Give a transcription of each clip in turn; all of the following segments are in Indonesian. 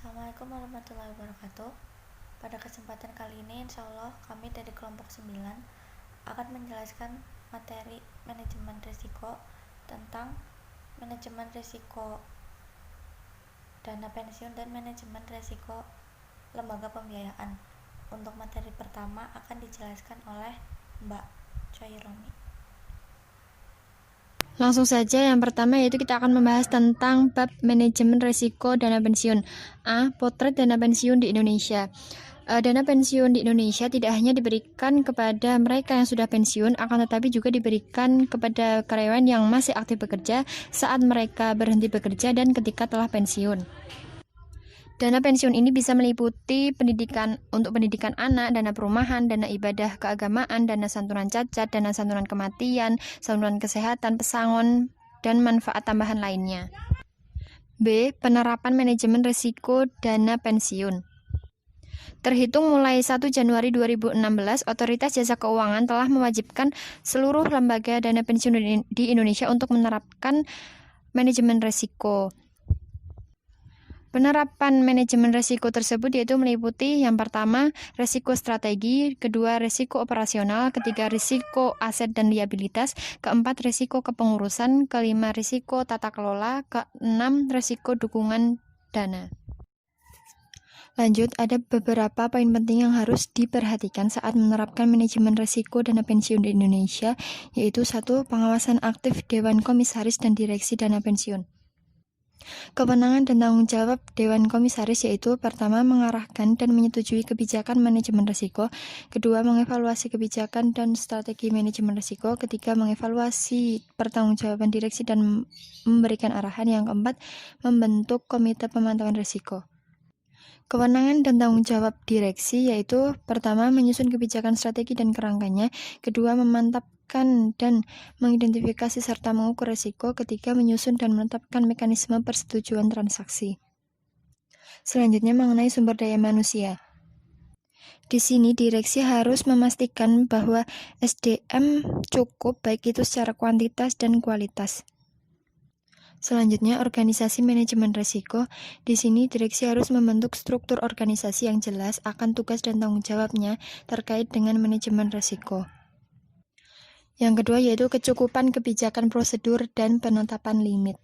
Assalamualaikum warahmatullahi wabarakatuh. Pada kesempatan kali ini insya Allah kami dari kelompok 9 akan menjelaskan materi manajemen risiko tentang manajemen risiko dana pensiun dan manajemen risiko lembaga pembiayaan. Untuk materi pertama akan dijelaskan oleh Mbak Choironi. Langsung saja, yang pertama yaitu kita akan membahas tentang bab manajemen risiko dana pensiun. A. Potret dana pensiun di Indonesia. Dana pensiun di Indonesia tidak hanya diberikan kepada mereka yang sudah pensiun, akan tetapi juga diberikan kepada karyawan yang masih aktif bekerja saat mereka berhenti bekerja dan ketika telah pensiun. Dana pensiun ini bisa meliputi untuk pendidikan anak, dana perumahan, dana ibadah keagamaan, dana santunan cacat, dana santunan kematian, santunan kesehatan, pesangon, dan manfaat tambahan lainnya. B. Penerapan manajemen risiko dana pensiun. Terhitung mulai 1 Januari 2016, Otoritas Jasa Keuangan telah mewajibkan seluruh lembaga dana pensiun di Indonesia untuk menerapkan manajemen risiko. Penerapan manajemen risiko tersebut yaitu meliputi yang pertama, risiko strategi, kedua, risiko operasional, ketiga, risiko aset dan liabilitas, keempat, risiko kepengurusan, kelima, risiko tata kelola, keenam, risiko dukungan dana. Lanjut, ada beberapa poin penting yang harus diperhatikan saat menerapkan manajemen risiko dana pensiun di Indonesia, yaitu 1. Pengawasan aktif Dewan Komisaris dan Direksi Dana Pensiun. Kewenangan dan tanggung jawab Dewan Komisaris yaitu pertama, mengarahkan dan menyetujui kebijakan manajemen risiko, kedua, mengevaluasi kebijakan dan strategi manajemen risiko, ketiga, mengevaluasi pertanggungjawaban direksi dan memberikan arahan, yang keempat, membentuk komite pemantauan risiko. Kewenangan dan tanggung jawab direksi yaitu pertama, menyusun kebijakan strategi dan kerangkanya, kedua, memantapkan dan mengidentifikasi serta mengukur risiko, ketiga, menyusun dan menetapkan mekanisme persetujuan transaksi. Selanjutnya mengenai sumber daya manusia. Di sini direksi harus memastikan bahwa SDM cukup baik itu secara kuantitas dan kualitas. Selanjutnya, organisasi manajemen risiko. Di sini direksi harus membentuk struktur organisasi yang jelas akan tugas dan tanggung jawabnya terkait dengan manajemen risiko. Yang kedua yaitu kecukupan kebijakan prosedur dan penetapan limit.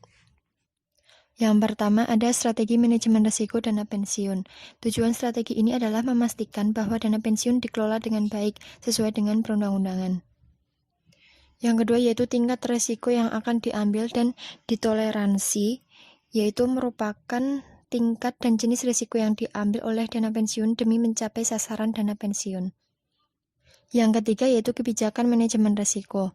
Yang pertama ada strategi manajemen risiko dana pensiun. Tujuan strategi ini adalah memastikan bahwa dana pensiun dikelola dengan baik sesuai dengan perundang-undangan. Yang kedua yaitu tingkat risiko yang akan diambil dan ditoleransi, yaitu merupakan tingkat dan jenis risiko yang diambil oleh dana pensiun demi mencapai sasaran dana pensiun. Yang ketiga yaitu kebijakan manajemen risiko.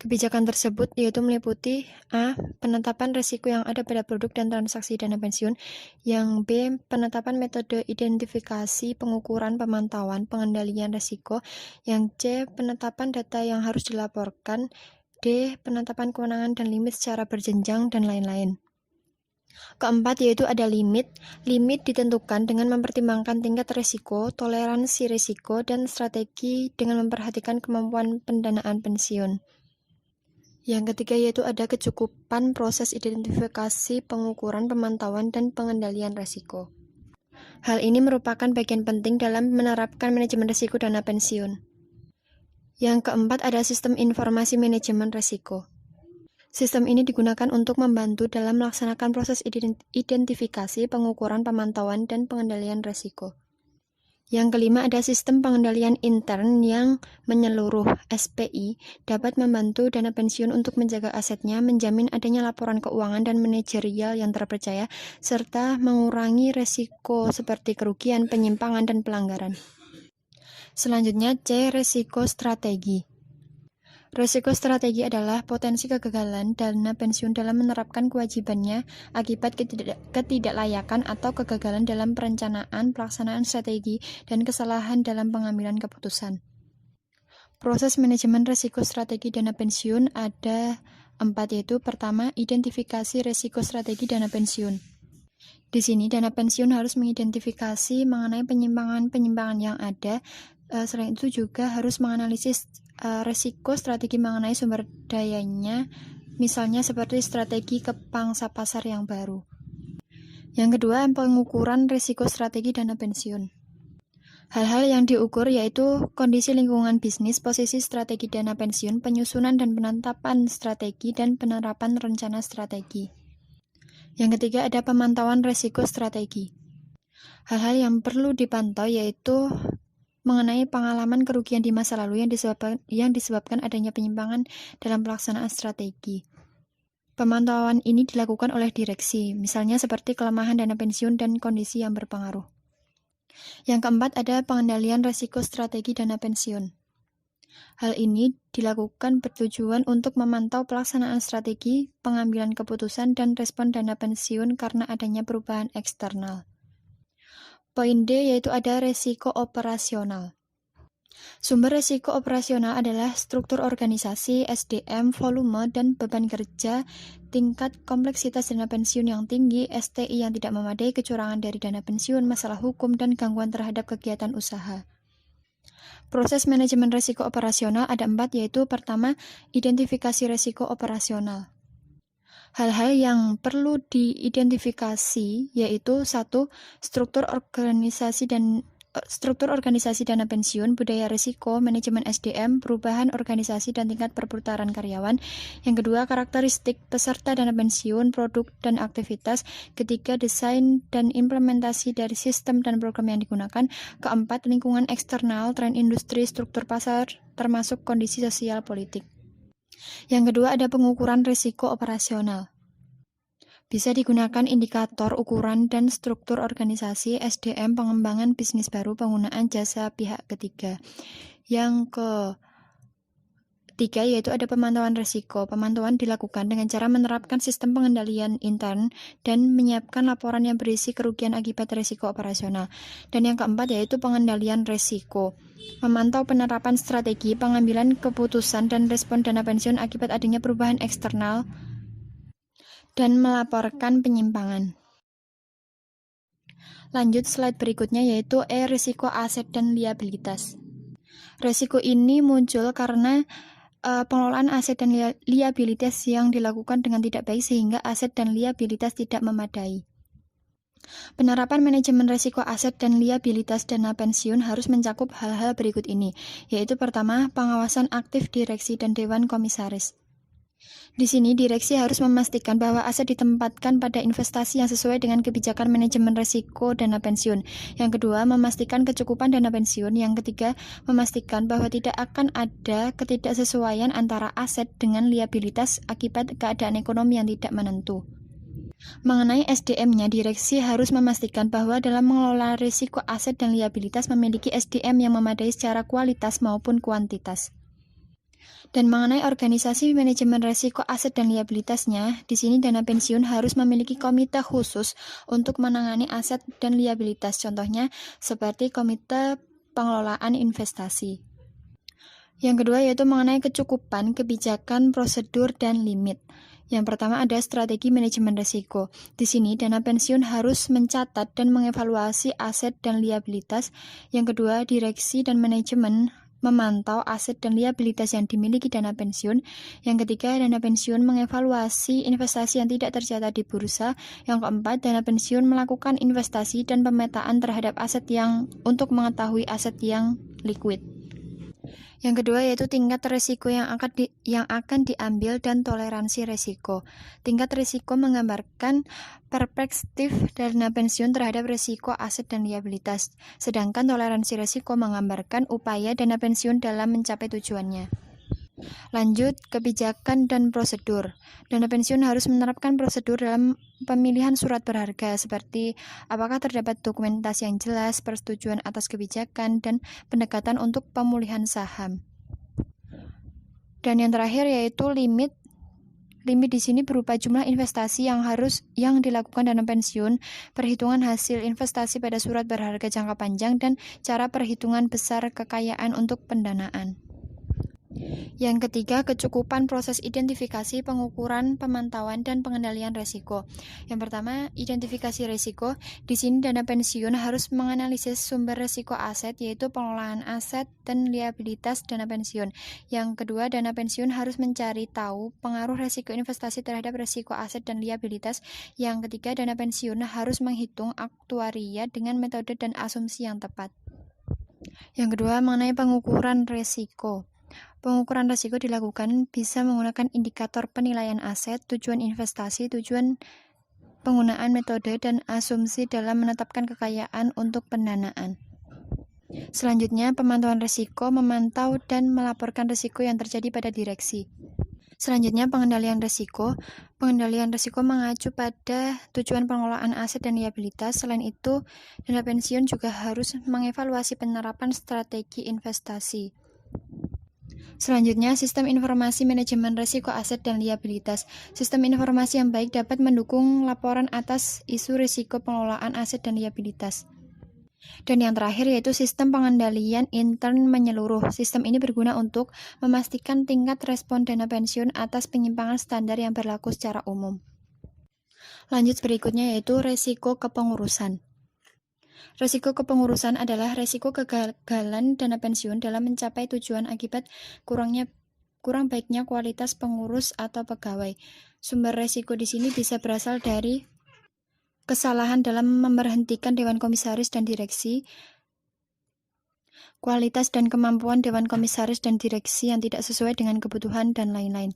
Kebijakan tersebut yaitu meliputi A. Penetapan risiko yang ada pada produk dan transaksi dana pensiun. Yang B. Penetapan metode identifikasi, pengukuran, pemantauan, pengendalian risiko. Yang C. Penetapan data yang harus dilaporkan. D. Penetapan kewenangan dan limit secara berjenjang, dan lain-lain. Keempat yaitu ada limit. Limit ditentukan dengan mempertimbangkan tingkat risiko, toleransi risiko, dan strategi dengan memperhatikan kemampuan pendanaan pensiun. Yang ketiga yaitu ada kecukupan proses identifikasi, pengukuran, pemantauan, dan pengendalian risiko. Hal ini merupakan bagian penting dalam menerapkan manajemen risiko dana pensiun. Yang keempat ada sistem informasi manajemen risiko. Sistem ini digunakan untuk membantu dalam melaksanakan proses identifikasi, pengukuran, pemantauan, dan pengendalian risiko. Yang kelima ada sistem pengendalian intern yang menyeluruh. SPI dapat membantu dana pensiun untuk menjaga asetnya, menjamin adanya laporan keuangan dan manajerial yang terpercaya, serta mengurangi risiko seperti kerugian, penyimpangan, dan pelanggaran. Selanjutnya C. Risiko strategi. Risiko strategi adalah potensi kegagalan dana pensiun dalam menerapkan kewajibannya akibat ketidaklayakan atau kegagalan dalam perencanaan, pelaksanaan strategi, dan kesalahan dalam pengambilan keputusan. Proses manajemen risiko strategi dana pensiun ada 4 yaitu pertama, identifikasi risiko strategi dana pensiun. Di sini dana pensiun harus mengidentifikasi mengenai penyimpangan yang ada. Selain itu juga harus menganalisis risiko strategi mengenai sumber dayanya, misalnya seperti strategi ke pangsa pasar yang baru. Yang kedua, pengukuran risiko strategi dana pensiun. Hal-hal yang diukur yaitu kondisi lingkungan bisnis, posisi strategi dana pensiun, penyusunan dan penetapan strategi, dan penerapan rencana strategi. Yang ketiga, ada pemantauan risiko strategi. Hal-hal yang perlu dipantau yaitu mengenai pengalaman kerugian di masa lalu yang disebabkan adanya penyimpangan dalam pelaksanaan strategi. Pemantauan ini dilakukan oleh direksi, misalnya seperti kelemahan dana pensiun dan kondisi yang berpengaruh. Yang keempat, ada pengendalian risiko strategi dana pensiun. Hal ini dilakukan bertujuan untuk memantau pelaksanaan strategi, pengambilan keputusan, dan respon dana pensiun karena adanya perubahan eksternal. Poin D yaitu ada risiko operasional. Sumber risiko operasional adalah struktur organisasi, SDM, volume, dan beban kerja, tingkat kompleksitas dana pensiun yang tinggi, STI yang tidak memadai, kecurangan dari dana pensiun, masalah hukum, dan gangguan terhadap kegiatan usaha. Proses manajemen risiko operasional ada 4, yaitu pertama, identifikasi risiko operasional. Hal-hal yang perlu diidentifikasi yaitu 1. Struktur organisasi dana pensiun, budaya risiko, manajemen SDM, perubahan organisasi dan tingkat perputaran karyawan. Yang kedua, karakteristik peserta dana pensiun, produk dan aktivitas. Ketiga, desain dan implementasi dari sistem dan program yang digunakan. Keempat, lingkungan eksternal, tren industri, struktur pasar, termasuk kondisi sosial politik. Yang kedua, ada pengukuran risiko operasional. Bisa digunakan indikator ukuran dan struktur organisasi, SDM, pengembangan bisnis baru, penggunaan jasa pihak ketiga. Yang ketiga yaitu ada pemantauan risiko. Pemantauan dilakukan dengan cara menerapkan sistem pengendalian intern dan menyiapkan laporan yang berisi kerugian akibat risiko operasional. Dan yang keempat yaitu pengendalian risiko. Memantau penerapan strategi, pengambilan keputusan, dan respon dana pensiun akibat adanya perubahan eksternal dan melaporkan penyimpangan. Lanjut slide berikutnya yaitu risiko aset dan liabilitas. Risiko ini muncul karena pengelolaan aset dan liabilitas yang dilakukan dengan tidak baik sehingga aset dan liabilitas tidak memadai. Penerapan manajemen risiko aset dan liabilitas dana pensiun harus mencakup hal-hal berikut ini, yaitu pertama, pengawasan aktif direksi dan dewan komisaris. Di sini, direksi harus memastikan bahwa aset ditempatkan pada investasi yang sesuai dengan kebijakan manajemen risiko dana pensiun. Yang kedua, memastikan kecukupan dana pensiun. Yang ketiga, memastikan bahwa tidak akan ada ketidaksesuaian antara aset dengan liabilitas akibat keadaan ekonomi yang tidak menentu. Mengenai SDM-nya, direksi harus memastikan bahwa dalam mengelola risiko aset dan liabilitas memiliki SDM yang memadai secara kualitas maupun kuantitas. Dan mengenai organisasi manajemen risiko aset dan liabilitasnya, di sini dana pensiun harus memiliki komite khusus untuk menangani aset dan liabilitas. Contohnya seperti komite pengelolaan investasi. Yang kedua yaitu mengenai kecukupan, kebijakan, prosedur, dan limit. Yang pertama ada strategi manajemen risiko. Di sini dana pensiun harus mencatat dan mengevaluasi aset dan liabilitas. Yang kedua, direksi dan manajemen memantau aset dan liabilitas yang dimiliki dana pensiun. Yang ketiga, dana pensiun mengevaluasi investasi yang tidak tercatat di bursa. Yang keempat, dana pensiun melakukan investasi dan pemetaan terhadap aset untuk mengetahui aset yang liquid. Yang kedua yaitu tingkat risiko yang akan diambil dan toleransi risiko. Tingkat risiko menggambarkan perspektif dana pensiun terhadap risiko aset dan liabilitas, sedangkan toleransi risiko menggambarkan upaya dana pensiun dalam mencapai tujuannya. Lanjut, kebijakan dan prosedur. Dana pensiun harus menerapkan prosedur dalam pemilihan surat berharga seperti apakah terdapat dokumentasi yang jelas, persetujuan atas kebijakan, dan pendekatan untuk pemulihan saham. Dan yang terakhir yaitu limit. Limit di sini berupa jumlah investasi yang dilakukan dana pensiun, perhitungan hasil investasi pada surat berharga jangka panjang, dan cara perhitungan besar kekayaan untuk pendanaan. Yang ketiga, kecukupan proses identifikasi, pengukuran, pemantauan, dan pengendalian risiko. Yang pertama, identifikasi risiko. Di sini dana pensiun harus menganalisis sumber risiko aset, yaitu pengelolaan aset dan liabilitas dana pensiun. Yang kedua, dana pensiun harus mencari tahu pengaruh risiko investasi terhadap risiko aset dan liabilitas. Yang ketiga, dana pensiun harus menghitung aktuaria dengan metode dan asumsi yang tepat. Yang kedua, mengenai pengukuran risiko. Pengukuran risiko dilakukan bisa menggunakan indikator penilaian aset, tujuan investasi, tujuan penggunaan metode, dan asumsi dalam menetapkan kekayaan untuk pendanaan. Selanjutnya, pemantauan risiko, memantau dan melaporkan risiko yang terjadi pada direksi. Selanjutnya, pengendalian risiko. Pengendalian risiko mengacu pada tujuan pengelolaan aset dan liabilitas. Selain itu, dana pensiun juga harus mengevaluasi penerapan strategi investasi. Selanjutnya, sistem informasi manajemen risiko aset dan liabilitas. Sistem informasi yang baik dapat mendukung laporan atas isu risiko pengelolaan aset dan liabilitas. Dan yang terakhir yaitu sistem pengendalian intern menyeluruh. Sistem ini berguna untuk memastikan tingkat respon dana pensiun atas penyimpangan standar yang berlaku secara umum. Lanjut berikutnya yaitu risiko kepengurusan. Risiko kepengurusan adalah risiko kegagalan dana pensiun dalam mencapai tujuan akibat kurang baiknya kualitas pengurus atau pegawai. Sumber risiko di sini bisa berasal dari kesalahan dalam memberhentikan dewan komisaris dan direksi, kualitas dan kemampuan dewan komisaris dan direksi yang tidak sesuai dengan kebutuhan, dan lain-lain.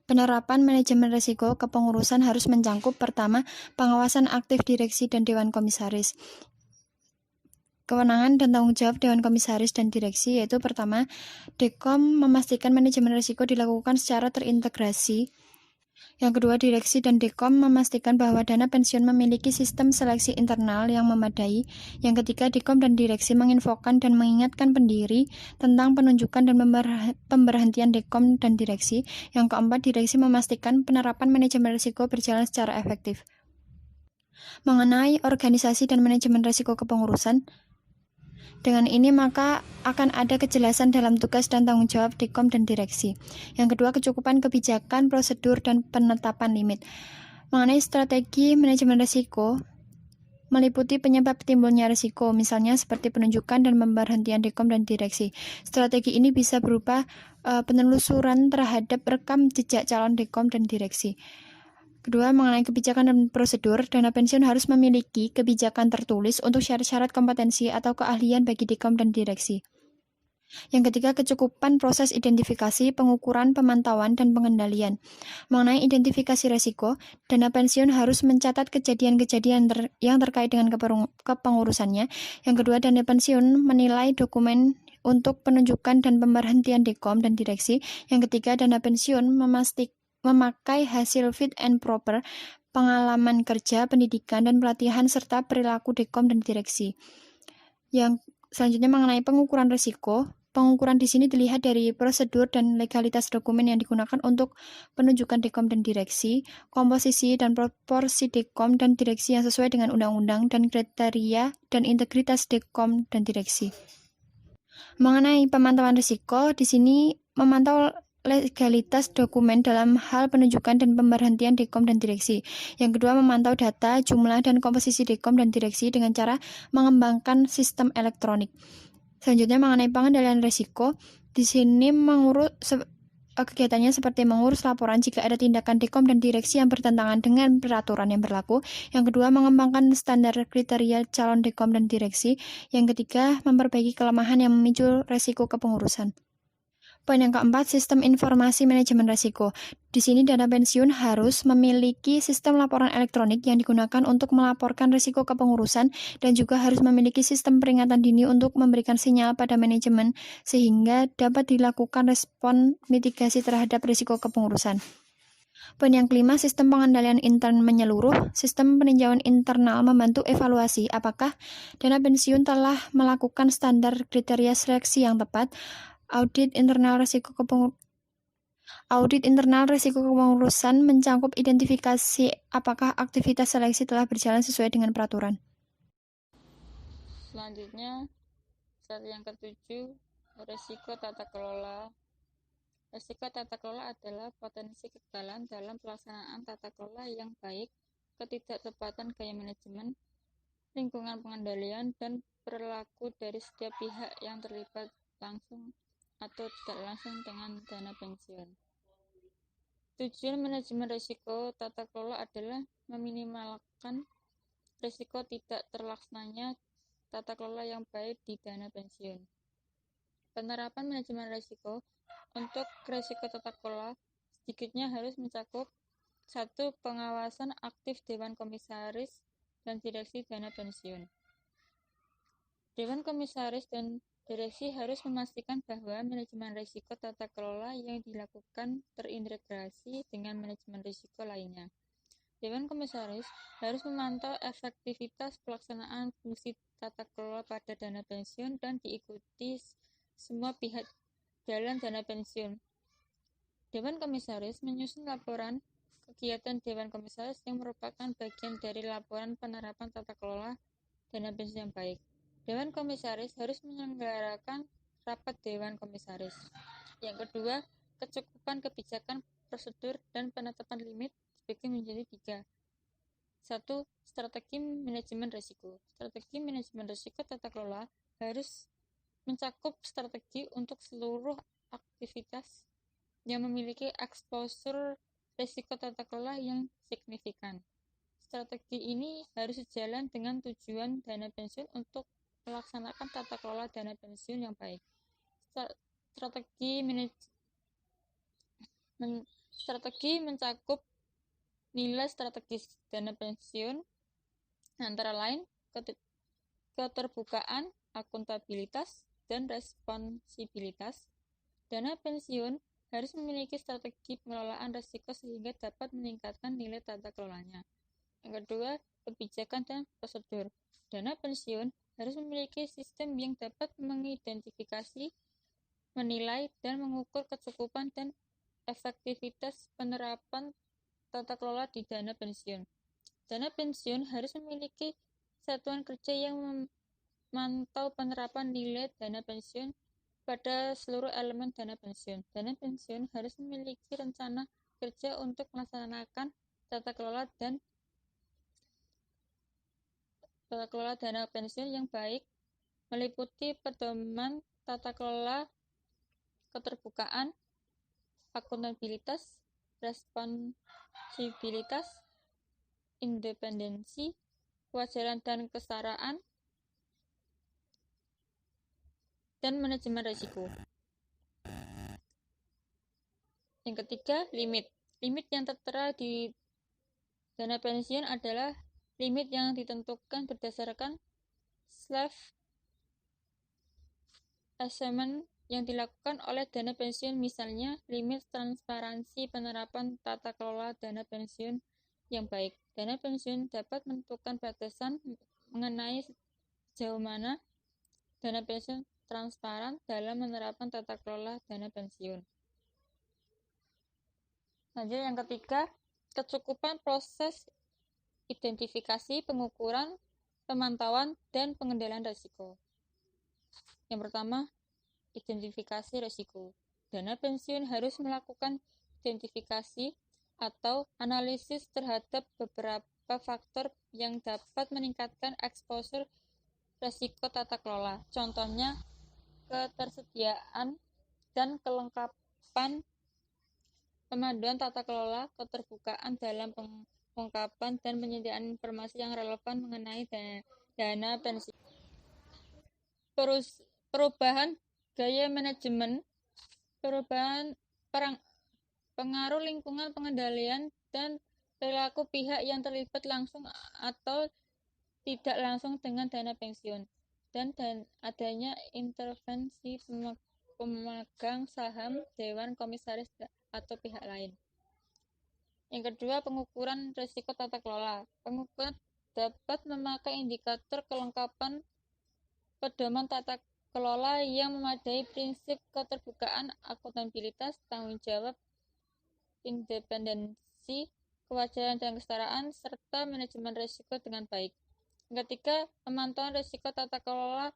Penerapan manajemen risiko kepengurusan harus mencakup pertama, pengawasan aktif direksi dan dewan komisaris. Kewenangan dan tanggung jawab Dewan Komisaris dan Direksi yaitu pertama, Dekom memastikan manajemen risiko dilakukan secara terintegrasi. Yang kedua, Direksi dan Dekom memastikan bahwa dana pensiun memiliki sistem seleksi internal yang memadai. Yang ketiga, Dekom dan Direksi menginfokan dan mengingatkan pendiri tentang penunjukan dan pemberhentian Dekom dan Direksi. Yang keempat, Direksi memastikan penerapan manajemen risiko berjalan secara efektif. Mengenai organisasi dan manajemen risiko kepengurusan, dengan ini maka akan ada kejelasan dalam tugas dan tanggung jawab Dekom dan Direksi. Yang kedua, kecukupan kebijakan, prosedur, dan penetapan limit. Mengenai strategi manajemen risiko, meliputi penyebab timbulnya risiko, misalnya seperti penunjukan dan pemberhentian Dekom dan Direksi. Strategi ini bisa berupa penelusuran terhadap rekam jejak calon Dekom dan Direksi. Kedua, mengenai kebijakan dan prosedur, dana pensiun harus memiliki kebijakan tertulis untuk syarat-syarat kompetensi atau keahlian bagi Dekom dan Direksi. Yang ketiga, kecukupan proses identifikasi, pengukuran, pemantauan, dan pengendalian. Mengenai identifikasi risiko, dana pensiun harus mencatat kejadian-kejadian yang terkait dengan kepengurusannya. Yang kedua, dana pensiun menilai dokumen untuk penunjukan dan pemberhentian Dekom dan Direksi. Yang ketiga, dana pensiun memakai hasil fit and proper, pengalaman kerja, pendidikan, dan pelatihan, serta perilaku Dekom dan Direksi. Yang selanjutnya mengenai pengukuran risiko, pengukuran di sini dilihat dari prosedur dan legalitas dokumen yang digunakan untuk penunjukan Dekom dan Direksi, komposisi dan proporsi Dekom dan Direksi yang sesuai dengan undang-undang, dan kriteria dan integritas Dekom dan Direksi. Mengenai pemantauan risiko, di sini memantau legalitas dokumen dalam hal penunjukan dan pemberhentian Dekom dan Direksi. Yang kedua, memantau data, jumlah, dan komposisi Dekom dan Direksi dengan cara mengembangkan sistem elektronik. Selanjutnya, mengenai pengendalian risiko, di sini kegiatannya seperti mengurus laporan jika ada tindakan Dekom dan Direksi yang bertentangan dengan peraturan yang berlaku. Yang kedua, mengembangkan standar kriteria calon Dekom dan Direksi. Yang ketiga, memperbaiki kelemahan yang memicu risiko kepengurusan. Poin yang keempat, sistem informasi manajemen risiko. Di sini dana pensiun harus memiliki sistem laporan elektronik yang digunakan untuk melaporkan risiko kepengurusan dan juga harus memiliki sistem peringatan dini untuk memberikan sinyal pada manajemen sehingga dapat dilakukan respon mitigasi terhadap risiko kepengurusan. Poin yang kelima, sistem pengendalian intern menyeluruh. Sistem peninjauan internal membantu evaluasi apakah dana pensiun telah melakukan standar kriteria seleksi yang tepat. Audit internal risiko kepengurusan mencakup identifikasi apakah aktivitas seleksi telah berjalan sesuai dengan peraturan. Selanjutnya, strategi yang ketujuh, risiko tata kelola Risiko tata kelola adalah potensi kegagalan dalam pelaksanaan tata kelola yang baik, ketidaktepatan gaya manajemen, lingkungan pengendalian, dan perilaku dari setiap pihak yang terlibat langsung atau tidak langsung dengan dana pensiun. Tujuan manajemen risiko tata kelola adalah meminimalkan risiko tidak terlaksananya tata kelola yang baik di dana pensiun. Penerapan manajemen risiko untuk risiko tata kelola sedikitnya harus mencakup 1. Pengawasan aktif Dewan Komisaris dan Direksi Dana Pensiun. Dewan Komisaris dan Direksi harus memastikan bahwa manajemen risiko tata kelola yang dilakukan terintegrasi dengan manajemen risiko lainnya. Dewan Komisaris harus memantau efektivitas pelaksanaan fungsi tata kelola pada dana pensiun dan diikuti semua pihak dalam dana pensiun. Dewan Komisaris menyusun laporan kegiatan Dewan Komisaris yang merupakan bagian dari laporan penerapan tata kelola dana pensiun yang baik. Dewan Komisaris harus menyelenggarakan rapat Dewan Komisaris. Yang kedua, kecukupan kebijakan, prosedur, dan penetapan limit dibagi menjadi 3. 1. Strategi manajemen risiko. Strategi manajemen risiko tata kelola harus mencakup strategi untuk seluruh aktivitas yang memiliki exposure risiko tata kelola yang signifikan. Strategi ini harus sejalan dengan tujuan dana pensiun untuk melaksanakan tata kelola dana pensiun yang baik. Strategi mencakup nilai strategis dana pensiun, antara lain keterbukaan, akuntabilitas, dan responsibilitas. Dana pensiun harus memiliki strategi pengelolaan risiko sehingga dapat meningkatkan nilai tata kelolanya. Yang kedua, kebijakan dan prosedur. Dana pensiun harus memiliki sistem yang dapat mengidentifikasi, menilai, dan mengukur kecukupan dan efektivitas penerapan tata kelola di dana pensiun. Dana pensiun harus memiliki satuan kerja yang memantau penerapan nilai dana pensiun pada seluruh elemen dana pensiun. Dana pensiun harus memiliki rencana kerja untuk melaksanakan tata kelola dana pensiun yang baik, meliputi pedoman tata kelola, keterbukaan, akuntabilitas, responsibilitas, independensi, kewajaran dan kesetaraan, dan manajemen risiko. Yang ketiga, limit. Limit yang tertera di dana pensiun adalah limit yang ditentukan berdasarkan self-assessment yang dilakukan oleh dana pensiun, misalnya limit transparansi penerapan tata kelola dana pensiun yang baik. Dana pensiun dapat menentukan batasan mengenai sejauh mana dana pensiun transparan dalam menerapkan tata kelola dana pensiun. Lanjut yang ketiga, kecukupan proses identifikasi, pengukuran, pemantauan, dan pengendalian risiko. Yang pertama, identifikasi risiko. Dana pensiun harus melakukan identifikasi atau analisis terhadap beberapa faktor yang dapat meningkatkan exposure risiko tata kelola. Contohnya, ketersediaan dan kelengkapan pemanduan tata kelola, keterbukaan dalam pengungkapan dan penyediaan informasi yang relevan mengenai dana pensiun. Perubahan gaya manajemen, perubahan pengaruh lingkungan pengendalian, dan perilaku pihak yang terlibat langsung atau tidak langsung dengan dana pensiun, dan adanya intervensi pemegang saham, dewan komisaris, atau pihak lain. Yang kedua, pengukuran risiko tata kelola. Pengukuran dapat memakai indikator kelengkapan pedoman tata kelola yang memadai, prinsip keterbukaan, akuntabilitas, tanggung jawab, independensi, kewajaran dan kesetaraan, serta manajemen risiko dengan baik. Yang ketiga, pemantauan risiko tata kelola.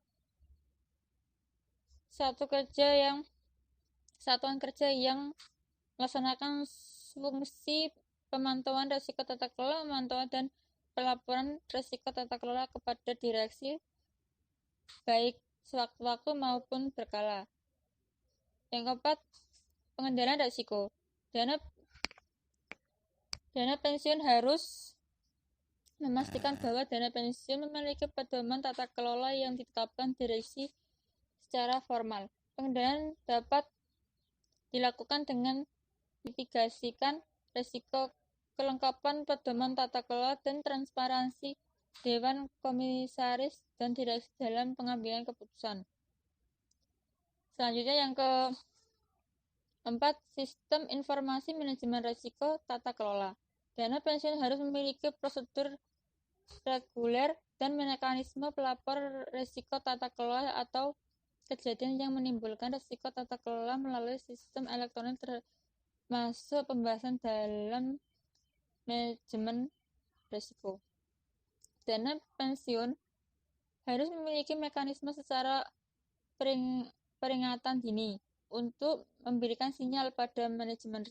Satu kerja yang satuan kerja yang melaksanakan fungsi pemantauan risiko tata kelola, pemantauan dan pelaporan risiko tata kelola kepada direksi baik sewaktu-waktu maupun berkala. Yang keempat, pengendalian risiko. Dana pensiun harus memastikan bahwa dana pensiun memiliki pedoman tata kelola yang ditetapkan direksi secara formal. Pengendalian dapat dilakukan dengan mitigasikan risiko, kelengkapan pedoman tata kelola, dan transparansi Dewan Komisaris dan Direksi dalam pengambilan keputusan. Selanjutnya yang keempat, sistem informasi manajemen risiko tata kelola. Dana pensiun harus memiliki prosedur reguler dan mekanisme pelapor risiko tata kelola atau kejadian yang menimbulkan risiko tata kelola melalui sistem elektronik termasuk pembahasan dalam manajemen risiko. Dana pensiun harus memiliki mekanisme secara peringatan dini untuk memberikan sinyal pada manajemen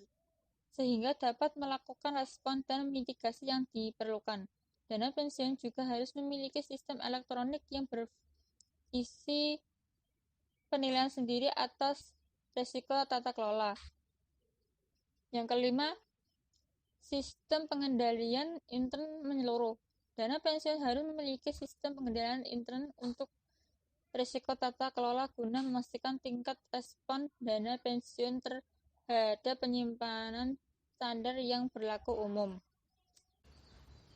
sehingga dapat melakukan respon dan mitigasi yang diperlukan. Dana pensiun juga harus memiliki sistem elektronik yang berisi penilaian sendiri atas risiko tata kelola. Yang kelima, sistem pengendalian intern menyeluruh. Dana pensiun harus memiliki sistem pengendalian intern untuk risiko tata kelola guna memastikan tingkat respon dana pensiun terhadap penyimpanan standar yang berlaku umum.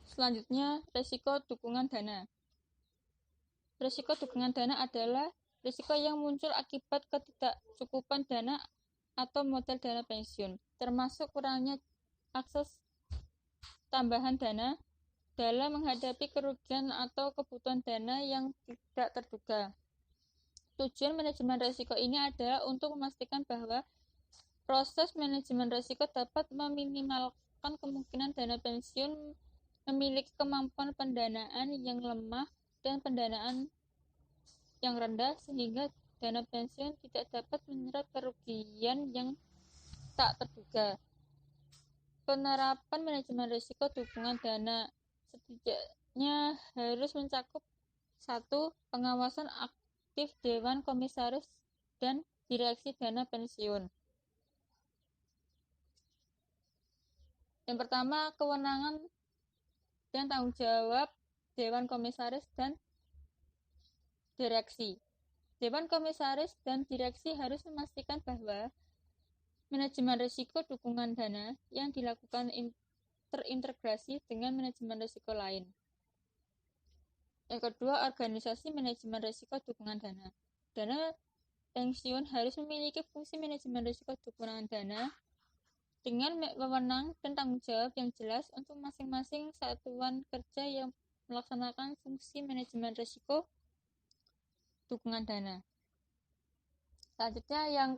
Selanjutnya, risiko dukungan dana. Risiko dukungan dana adalah risiko yang muncul akibat ketidakcukupan dana atau modal dana pensiun, termasuk kurangnya akses tambahan dana dalam menghadapi kerugian atau kebutuhan dana yang tidak terduga. Tujuan manajemen risiko ini adalah untuk memastikan bahwa proses manajemen risiko dapat meminimalkan kemungkinan dana pensiun memiliki kemampuan pendanaan yang lemah dan pendanaan yang rendah sehingga dana pensiun tidak dapat menyerap kerugian yang tak terduga. Penerapan manajemen risiko dukungan dana setidaknya harus mencakup 1. Pengawasan aktif Dewan Komisaris dan Direksi Dana Pensiun. Yang pertama, kewenangan dan tanggung jawab Dewan Komisaris dan Direksi. Dewan Komisaris dan Direksi harus memastikan bahwa manajemen risiko dukungan dana yang dilakukan terintegrasi dengan manajemen risiko lain. Yang kedua, organisasi manajemen risiko dukungan dana. Dana pensiun harus memiliki fungsi manajemen risiko dukungan dana dengan wewenang dan tanggung jawab yang jelas untuk masing-masing satuan kerja yang melaksanakan fungsi manajemen risiko dukungan dana. Selanjutnya yang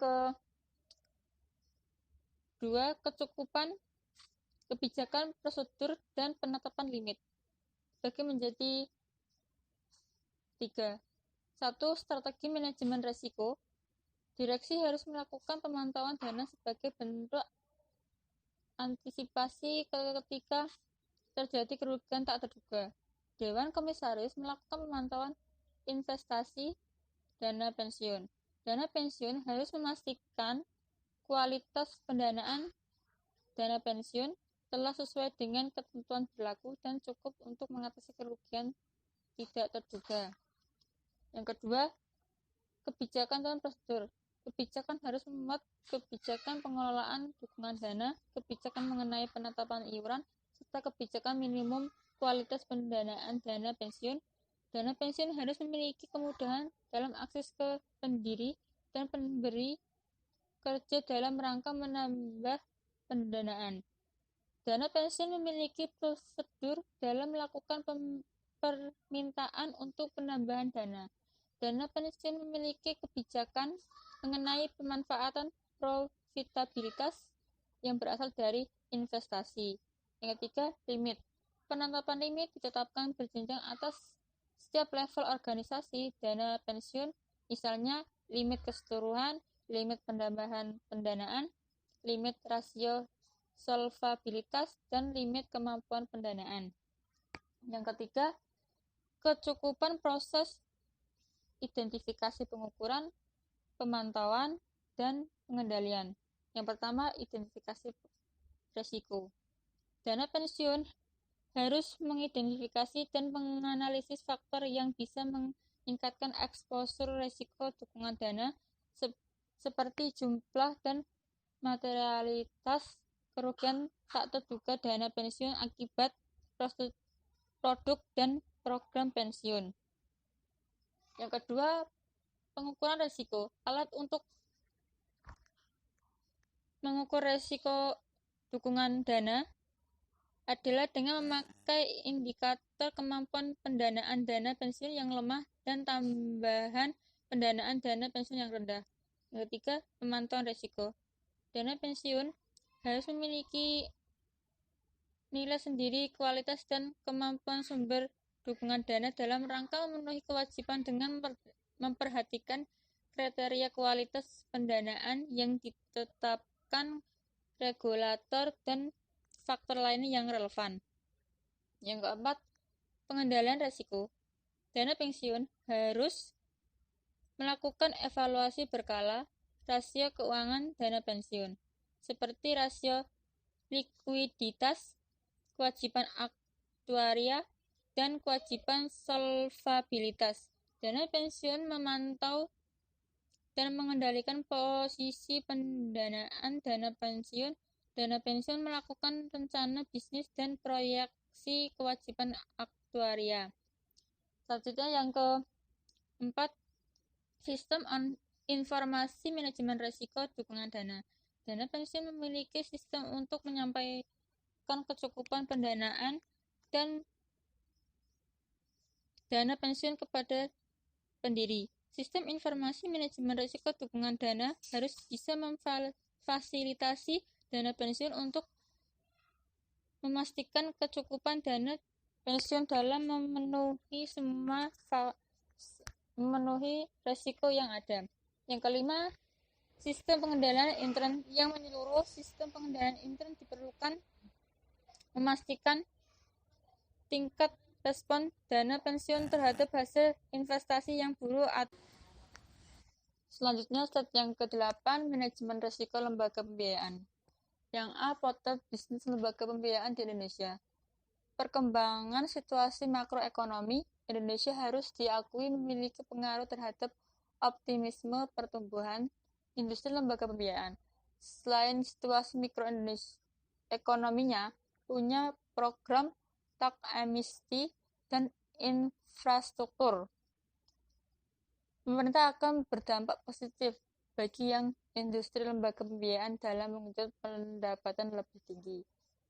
kedua, kecukupan kebijakan, prosedur, dan penetapan limit. Bagi menjadi 3. 1. Strategi manajemen risiko. Direksi harus melakukan pemantauan dana sebagai bentuk antisipasi ketika terjadi kerugian tak terduga. Dewan Komisaris melakukan pemantauan investasi dana pensiun. Dana pensiun harus memastikan kualitas pendanaan dana pensiun telah sesuai dengan ketentuan berlaku dan cukup untuk mengatasi kerugian tidak terduga. Yang kedua, kebijakan dan prosedur. Kebijakan harus memuat kebijakan pengelolaan dukungan dana, kebijakan mengenai penetapan iuran, serta kebijakan minimum kualitas pendanaan dana pensiun. Dana pensiun harus memiliki kemudahan dalam akses ke pendiri dan pemberi kerja dalam rangka menambah pendanaan. Dana pensiun memiliki prosedur dalam melakukan permintaan untuk penambahan dana. Dana pensiun memiliki kebijakan mengenai pemanfaatan profitabilitas yang berasal dari investasi. Yang ketiga, limit. Penetapan limit ditetapkan berjenjang atas setiap level organisasi dana pensiun, misalnya limit keseluruhan, limit penambahan pendanaan, limit rasio solvabilitas, dan limit kemampuan pendanaan. Yang ketiga, kecukupan proses identifikasi pengukuran, pemantauan, dan pengendalian. Yang pertama, identifikasi risiko. Dana pensiun harus mengidentifikasi dan menganalisis faktor yang bisa meningkatkan eksposur risiko dukungan dana seperti jumlah dan materialitas kerugian tak terduga dana pensiun akibat produk dan program pensiun. Yang kedua, pengukuran risiko. Alat untuk mengukur risiko dukungan dana adalah dengan memakai indikator kemampuan pendanaan dana pensiun yang lemah dan tambahan pendanaan dana pensiun yang rendah. Yang ketiga, pemantauan risiko. Dana pensiun harus memiliki nilai sendiri, kualitas, dan kemampuan sumber dukungan dana dalam rangka memenuhi kewajiban dengan memperhatikan kriteria kualitas pendanaan yang ditetapkan regulator dan faktor lainnya yang relevan. Yang keempat, pengendalian risiko. Dana pensiun harus melakukan evaluasi berkala rasio keuangan dana pensiun, seperti rasio likuiditas, kewajiban aktuaria, dan kewajiban solvabilitas. Dana pensiun memantau dan mengendalikan posisi pendanaan dana pensiun. Dana pensiun melakukan rencana bisnis dan proyeksi kewajiban aktuaria. Selanjutnya yang keempat, sistem informasi manajemen risiko dukungan dana. Dana pensiun memiliki sistem untuk menyampaikan kecukupan pendanaan dan dana pensiun kepada pendiri. Sistem informasi manajemen risiko dukungan dana harus bisa memfasilitasi dana pensiun untuk memastikan kecukupan dana pensiun dalam memenuhi risiko yang ada. Yang kelima, sistem pengendalian intern yang menyeluruh. Sistem pengendalian intern diperlukan memastikan tingkat respon dana pensiun terhadap hasil investasi yang buruk. Selanjutnya, step yang ke-8, manajemen risiko lembaga pembiayaan. Yang A, potret bisnis lembaga pembiayaan di Indonesia. Perkembangan situasi makroekonomi Indonesia harus diakui memiliki pengaruh terhadap optimisme pertumbuhan industri lembaga pembiayaan. Selain situasi ekonominya, punya program tax amnesty dan infrastruktur. Pemerintah akan berdampak positif bagi yang industri lembaga pembiayaan dalam menggenjot pendapatan lebih tinggi.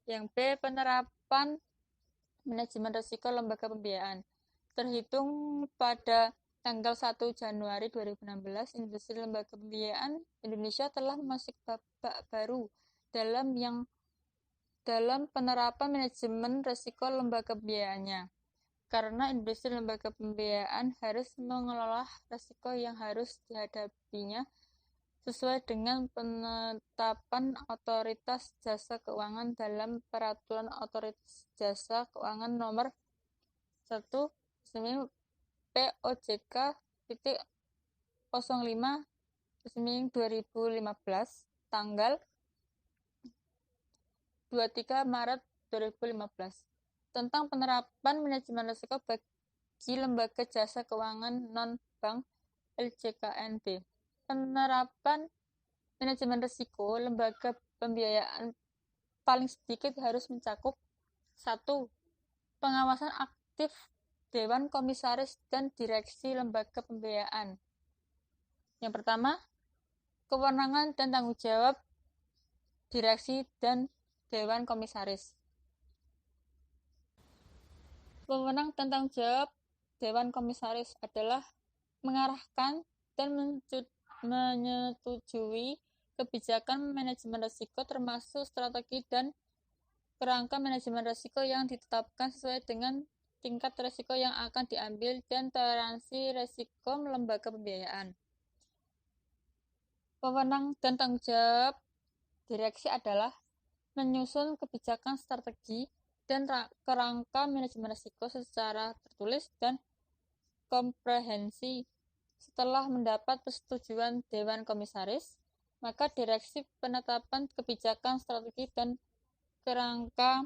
Yang B, penerapan manajemen risiko lembaga pembiayaan. Terhitung pada tanggal 1 Januari 2016, industri lembaga pembiayaan Indonesia telah memasuki babak baru dalam penerapan manajemen risiko lembaga pembiayaannya. Karena industri lembaga pembiayaan harus mengelola risiko yang harus dihadapinya sesuai dengan penetapan Otoritas Jasa Keuangan dalam Peraturan Otoritas Jasa Keuangan Nomor 1 POJK.05/2015 tanggal 23 Maret 2015 tentang penerapan manajemen risiko bagi lembaga jasa keuangan non-bank LJKNB. Penerapan manajemen risiko lembaga pembiayaan paling sedikit harus mencakup 1. Pengawasan aktif Dewan Komisaris dan Direksi Lembaga Pembiayaan. Yang pertama, kewenangan dan tanggung jawab direksi dan Dewan Komisaris. Wewenang dan tanggung jawab Dewan Komisaris adalah mengarahkan dan menyetujui kebijakan manajemen risiko termasuk strategi dan kerangka manajemen risiko yang ditetapkan sesuai dengan tingkat risiko yang akan diambil dan toleransi risiko lembaga pembiayaan. Wewenang dan tanggung jawab direksi adalah menyusun kebijakan strategi dan kerangka manajemen risiko secara tertulis dan komprehensi. Setelah mendapat persetujuan Dewan Komisaris, maka direksi penetapan kebijakan strategi dan kerangka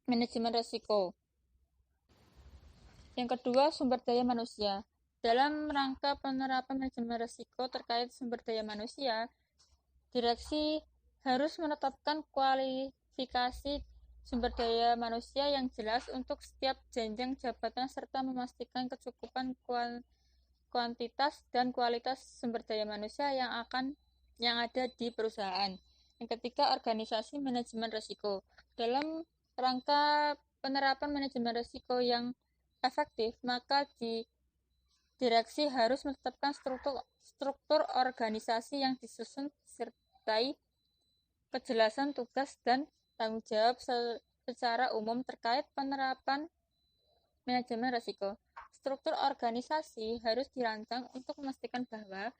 manajemen risiko. Yang kedua, sumber daya manusia. Dalam rangka penerapan manajemen risiko terkait sumber daya manusia, direksi harus menetapkan kualifikasi sumber daya manusia yang jelas untuk setiap jenjang jabatan serta memastikan kecukupan kuantitas dan kualitas sumber daya manusia yang ada di perusahaan. Yang ketiga, organisasi manajemen risiko. Dalam rangka penerapan manajemen risiko yang efektif, maka direksi harus menetapkan struktur organisasi yang disusun disertai kejelasan tugas dan tanggung jawab secara umum terkait penerapan manajemen risiko. Struktur organisasi harus dirancang untuk memastikan bahwa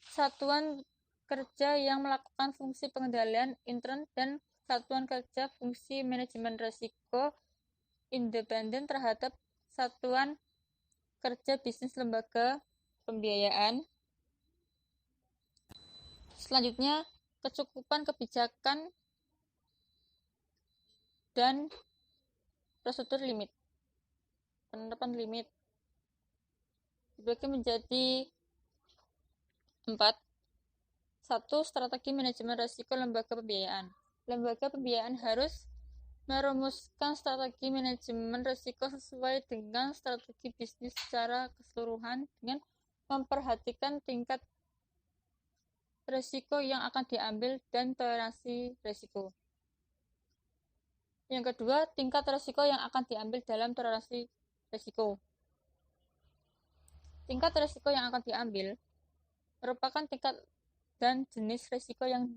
satuan kerja yang melakukan fungsi pengendalian intern dan satuan kerja fungsi manajemen risiko independen terhadap satuan kerja bisnis lembaga pembiayaan. Selanjutnya, kecukupan kebijakan dan prosedur limit. Penerapan limit dibagi menjadi 4. 1. Strategi manajemen risiko lembaga pembiayaan. Lembaga pembiayaan harus merumuskan strategi manajemen risiko sesuai dengan strategi bisnis secara keseluruhan dengan memperhatikan tingkat risiko yang akan diambil dan toleransi risiko. Yang kedua, tingkat risiko yang akan diambil dalam toleransi risiko. Tingkat risiko yang akan diambil merupakan tingkat dan jenis risiko yang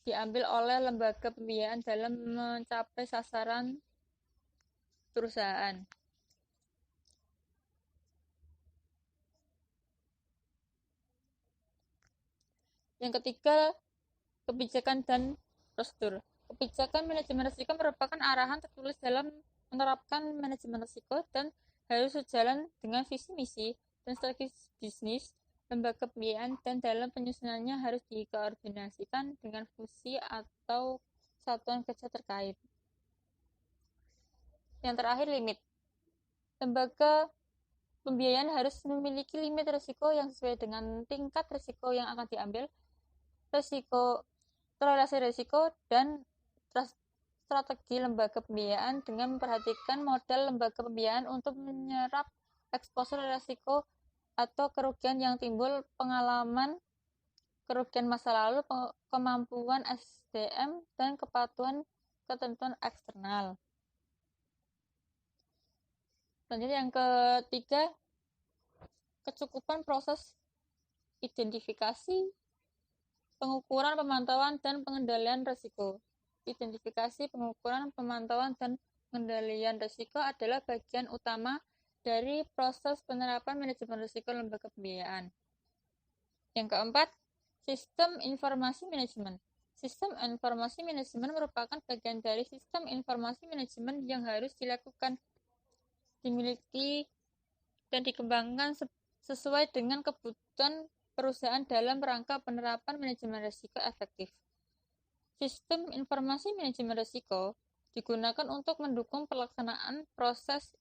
diambil oleh lembaga pembiayaan dalam mencapai sasaran perusahaan. Yang ketiga, kebijakan dan prosedur. Kebijakan manajemen risiko merupakan arahan tertulis dalam menerapkan manajemen risiko dan harus sejalan dengan visi misi dan strategi bisnis lembaga pembiayaan, dan dalam penyusunannya harus dikoordinasikan dengan fungsi atau satuan kerja terkait. Yang terakhir, limit. Lembaga pembiayaan harus memiliki limit risiko yang sesuai dengan tingkat risiko yang akan diambil, toleransi risiko, dan strategi lembaga pembiayaan dengan memperhatikan modal lembaga pembiayaan untuk menyerap eksposur risiko atau kerugian yang timbul, pengalaman kerugian masa lalu, kemampuan SDM, dan kepatuhan ketentuan eksternal. Selanjutnya yang ketiga, kecukupan proses identifikasi, pengukuran, pemantauan, dan pengendalian risiko. Identifikasi, pengukuran, pemantauan, dan pengendalian risiko adalah bagian utama dari proses penerapan manajemen risiko lembaga pembiayaan. Yang keempat, sistem informasi manajemen. Sistem informasi manajemen merupakan bagian dari sistem informasi manajemen yang harus dimiliki dan dikembangkan sesuai dengan kebutuhan perusahaan dalam rangka penerapan manajemen risiko efektif. Sistem informasi manajemen risiko digunakan untuk mendukung pelaksanaan proses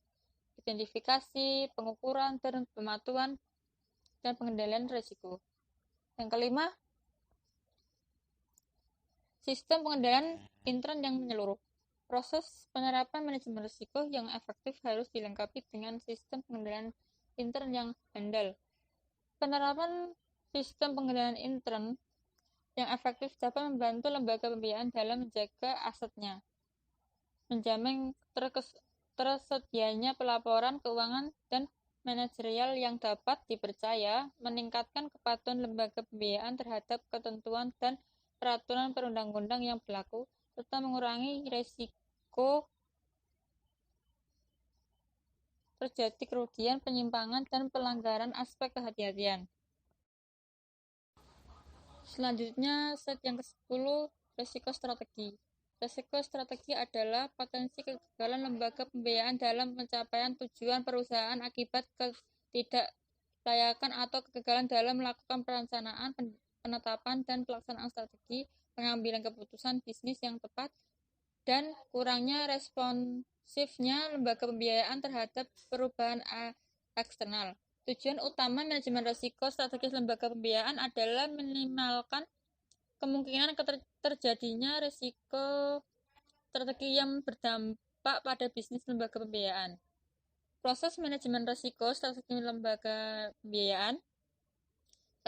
identifikasi, pengukuran, dan pemantauan dan pengendalian risiko. Yang kelima, sistem pengendalian intern yang menyeluruh. Proses penerapan manajemen risiko yang efektif harus dilengkapi dengan sistem pengendalian intern yang handal. Penerapan sistem pengendalian intern yang efektif dapat membantu lembaga pembiayaan dalam menjaga asetnya, menjamin tersedianya pelaporan keuangan dan manajerial yang dapat dipercaya, meningkatkan kepatuhan lembaga pembiayaan terhadap ketentuan dan peraturan perundang-undang yang berlaku, serta mengurangi risiko terjadi kerugian, penyimpangan, dan pelanggaran aspek kehati-hatian. Selanjutnya, set yang ke-10, resiko strategi. Resiko strategi adalah potensi kegagalan lembaga pembiayaan dalam pencapaian tujuan perusahaan akibat ketidaklayakan atau kegagalan dalam melakukan perencanaan, penetapan, dan pelaksanaan strategi, pengambilan keputusan bisnis yang tepat, dan kurangnya responsifnya lembaga pembiayaan terhadap perubahan eksternal. Tujuan utama manajemen risiko strategis lembaga pembiayaan adalah minimalkan kemungkinan terjadinya risiko strategi yang berdampak pada bisnis lembaga pembiayaan. Proses manajemen risiko strategi lembaga pembiayaan.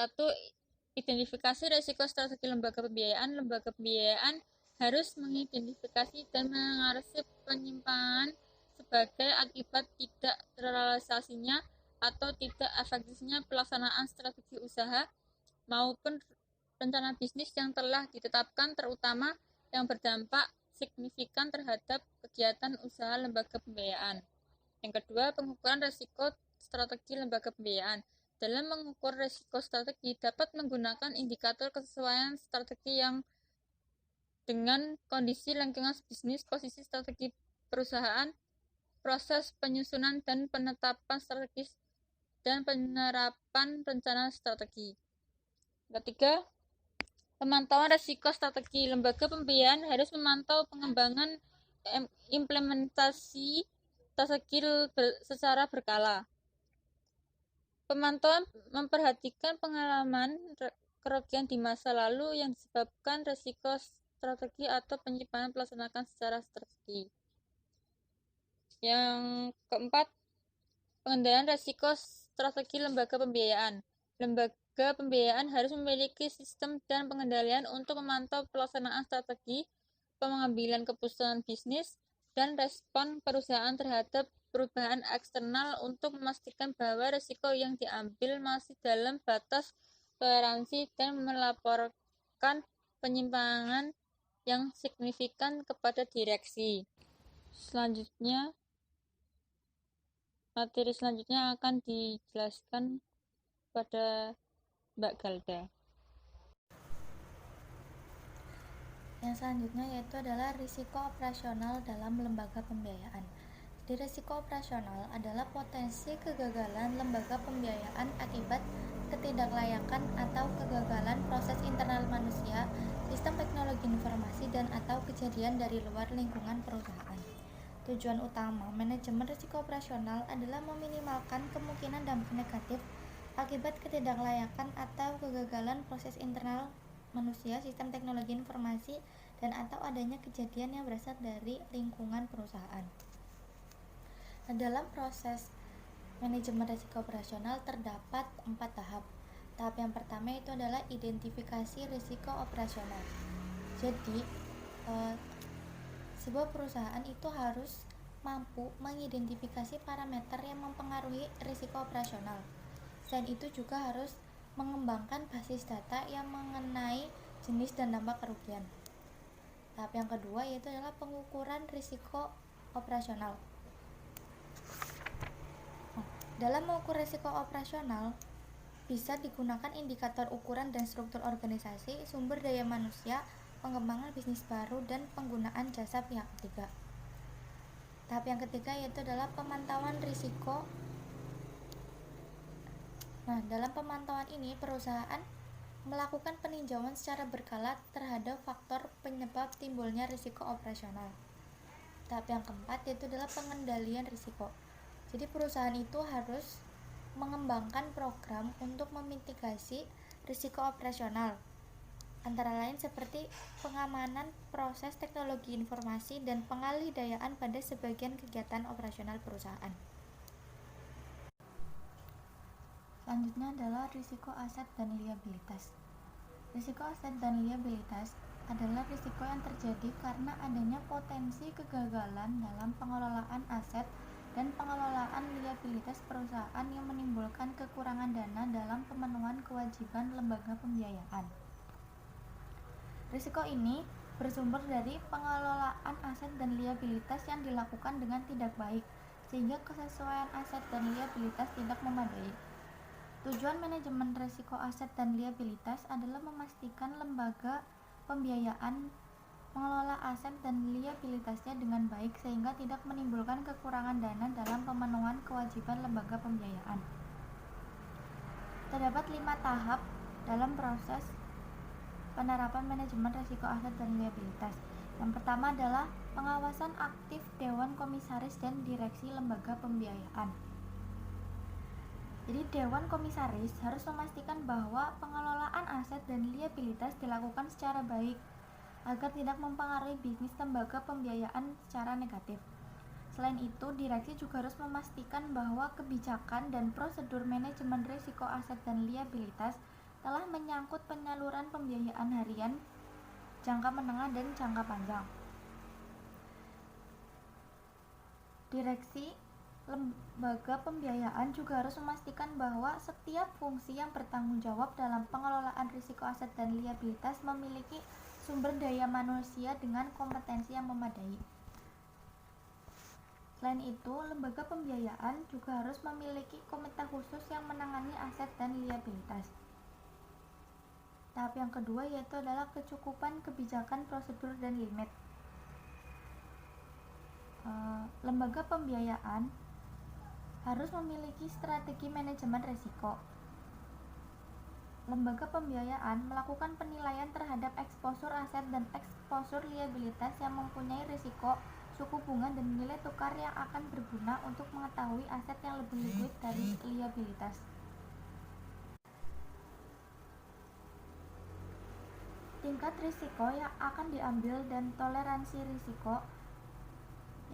1. Identifikasi risiko strategi lembaga pembiayaan. Lembaga pembiayaan harus mengidentifikasi dan mengarsip penyimpangan sebagai akibat tidak terrealisasinya atau tidak efektifnya pelaksanaan strategi usaha maupun rencana bisnis yang telah ditetapkan, terutama yang berdampak signifikan terhadap kegiatan usaha lembaga pembiayaan. Yang kedua, pengukuran risiko strategi lembaga pembiayaan. Dalam mengukur risiko strategi, dapat menggunakan indikator kesesuaian strategi yang dengan kondisi lingkungan bisnis, posisi strategi perusahaan, proses penyusunan dan penetapan strategis, dan penerapan rencana strategi. Ketiga, pemantauan risiko strategi. Lembaga pembiayaan harus memantau pengembangan implementasi strategi secara berkala. Pemantauan memperhatikan pengalaman kerugian di masa lalu yang disebabkan risiko strategi atau penyimpangan pelaksanaan secara strategi. Yang keempat, pengendalian risiko strategi lembaga pembiayaan. Lembaga pembiayaan harus memiliki sistem dan pengendalian untuk memantau pelaksanaan strategi, pengambilan keputusan bisnis, dan respon perusahaan terhadap perubahan eksternal untuk memastikan bahwa risiko yang diambil masih dalam batas toleransi dan melaporkan penyimpangan yang signifikan kepada direksi. Materi selanjutnya akan dijelaskan pada Mbak Galda. Yang selanjutnya yaitu adalah risiko operasional dalam lembaga pembiayaan. Jadi risiko operasional adalah potensi kegagalan lembaga pembiayaan akibat ketidaklayakan atau kegagalan proses internal manusia, sistem teknologi informasi, dan atau kejadian dari luar lingkungan perusahaan. Tujuan utama manajemen risiko operasional adalah meminimalkan kemungkinan dampak negatif akibat ketidaklayakan atau kegagalan proses internal manusia, sistem teknologi informasi, dan atau adanya kejadian yang berasal dari lingkungan perusahaan. Nah, dalam proses manajemen risiko operasional terdapat 4 tahap. Tahap yang pertama itu adalah identifikasi risiko operasional. Jadi, sebuah perusahaan itu harus mampu mengidentifikasi parameter yang mempengaruhi risiko operasional. Selain itu juga harus mengembangkan basis data yang mengenai jenis dan dampak kerugian. Tahap yang kedua yaitu adalah pengukuran risiko operasional. Dalam mengukur risiko operasional bisa digunakan indikator ukuran dan struktur organisasi, sumber daya manusia, pengembangan bisnis baru, dan penggunaan jasa pihak ketiga. Tahap yang ketiga yaitu adalah pemantauan risiko. Nah, dalam pemantauan ini perusahaan melakukan peninjauan secara berkala terhadap faktor penyebab timbulnya risiko operasional. Tahap yang keempat yaitu adalah pengendalian risiko. Jadi perusahaan itu harus mengembangkan program untuk memitigasi risiko operasional, antara lain seperti pengamanan proses teknologi informasi dan pengalih-dayaan pada sebagian kegiatan operasional perusahaan. Selanjutnya adalah risiko aset dan liabilitas. Risiko aset dan liabilitas adalah risiko yang terjadi karena adanya potensi kegagalan dalam pengelolaan aset dan pengelolaan liabilitas perusahaan yang menimbulkan kekurangan dana dalam pemenuhan kewajiban lembaga pembiayaan. Risiko ini bersumber dari pengelolaan aset dan liabilitas yang dilakukan dengan tidak baik, sehingga kesesuaian aset dan liabilitas tidak memadai. Tujuan manajemen risiko aset dan liabilitas adalah memastikan lembaga pembiayaan mengelola aset dan liabilitasnya dengan baik sehingga tidak menimbulkan kekurangan dana dalam pemenuhan kewajiban lembaga pembiayaan. Terdapat 5 tahap dalam proses penerapan manajemen risiko aset dan liabilitas. Yang pertama adalah pengawasan aktif Dewan Komisaris dan Direksi Lembaga Pembiayaan. Jadi Dewan Komisaris harus memastikan bahwa pengelolaan aset dan liabilitas dilakukan secara baik agar tidak mempengaruhi bisnis lembaga pembiayaan secara negatif. Selain itu, direksi juga harus memastikan bahwa kebijakan dan prosedur manajemen risiko aset dan liabilitas telah menyangkut penyaluran pembiayaan harian, jangka menengah, dan jangka panjang. Direksi lembaga pembiayaan juga harus memastikan bahwa setiap fungsi yang bertanggung jawab dalam pengelolaan risiko aset dan liabilitas memiliki sumber daya manusia dengan kompetensi yang memadai. Selain itu, lembaga pembiayaan juga harus memiliki komite khusus yang menangani aset dan liabilitas. Tahap yang kedua yaitu adalah kecukupan kebijakan, prosedur, dan limit. Lembaga pembiayaan harus memiliki strategi manajemen risiko. Lembaga pembiayaan melakukan penilaian terhadap eksposur aset dan eksposur liabilitas yang mempunyai risiko suku bunga dan nilai tukar yang akan berguna untuk mengetahui aset yang lebih liquid dari liabilitas. Tingkat risiko yang akan diambil dan toleransi risiko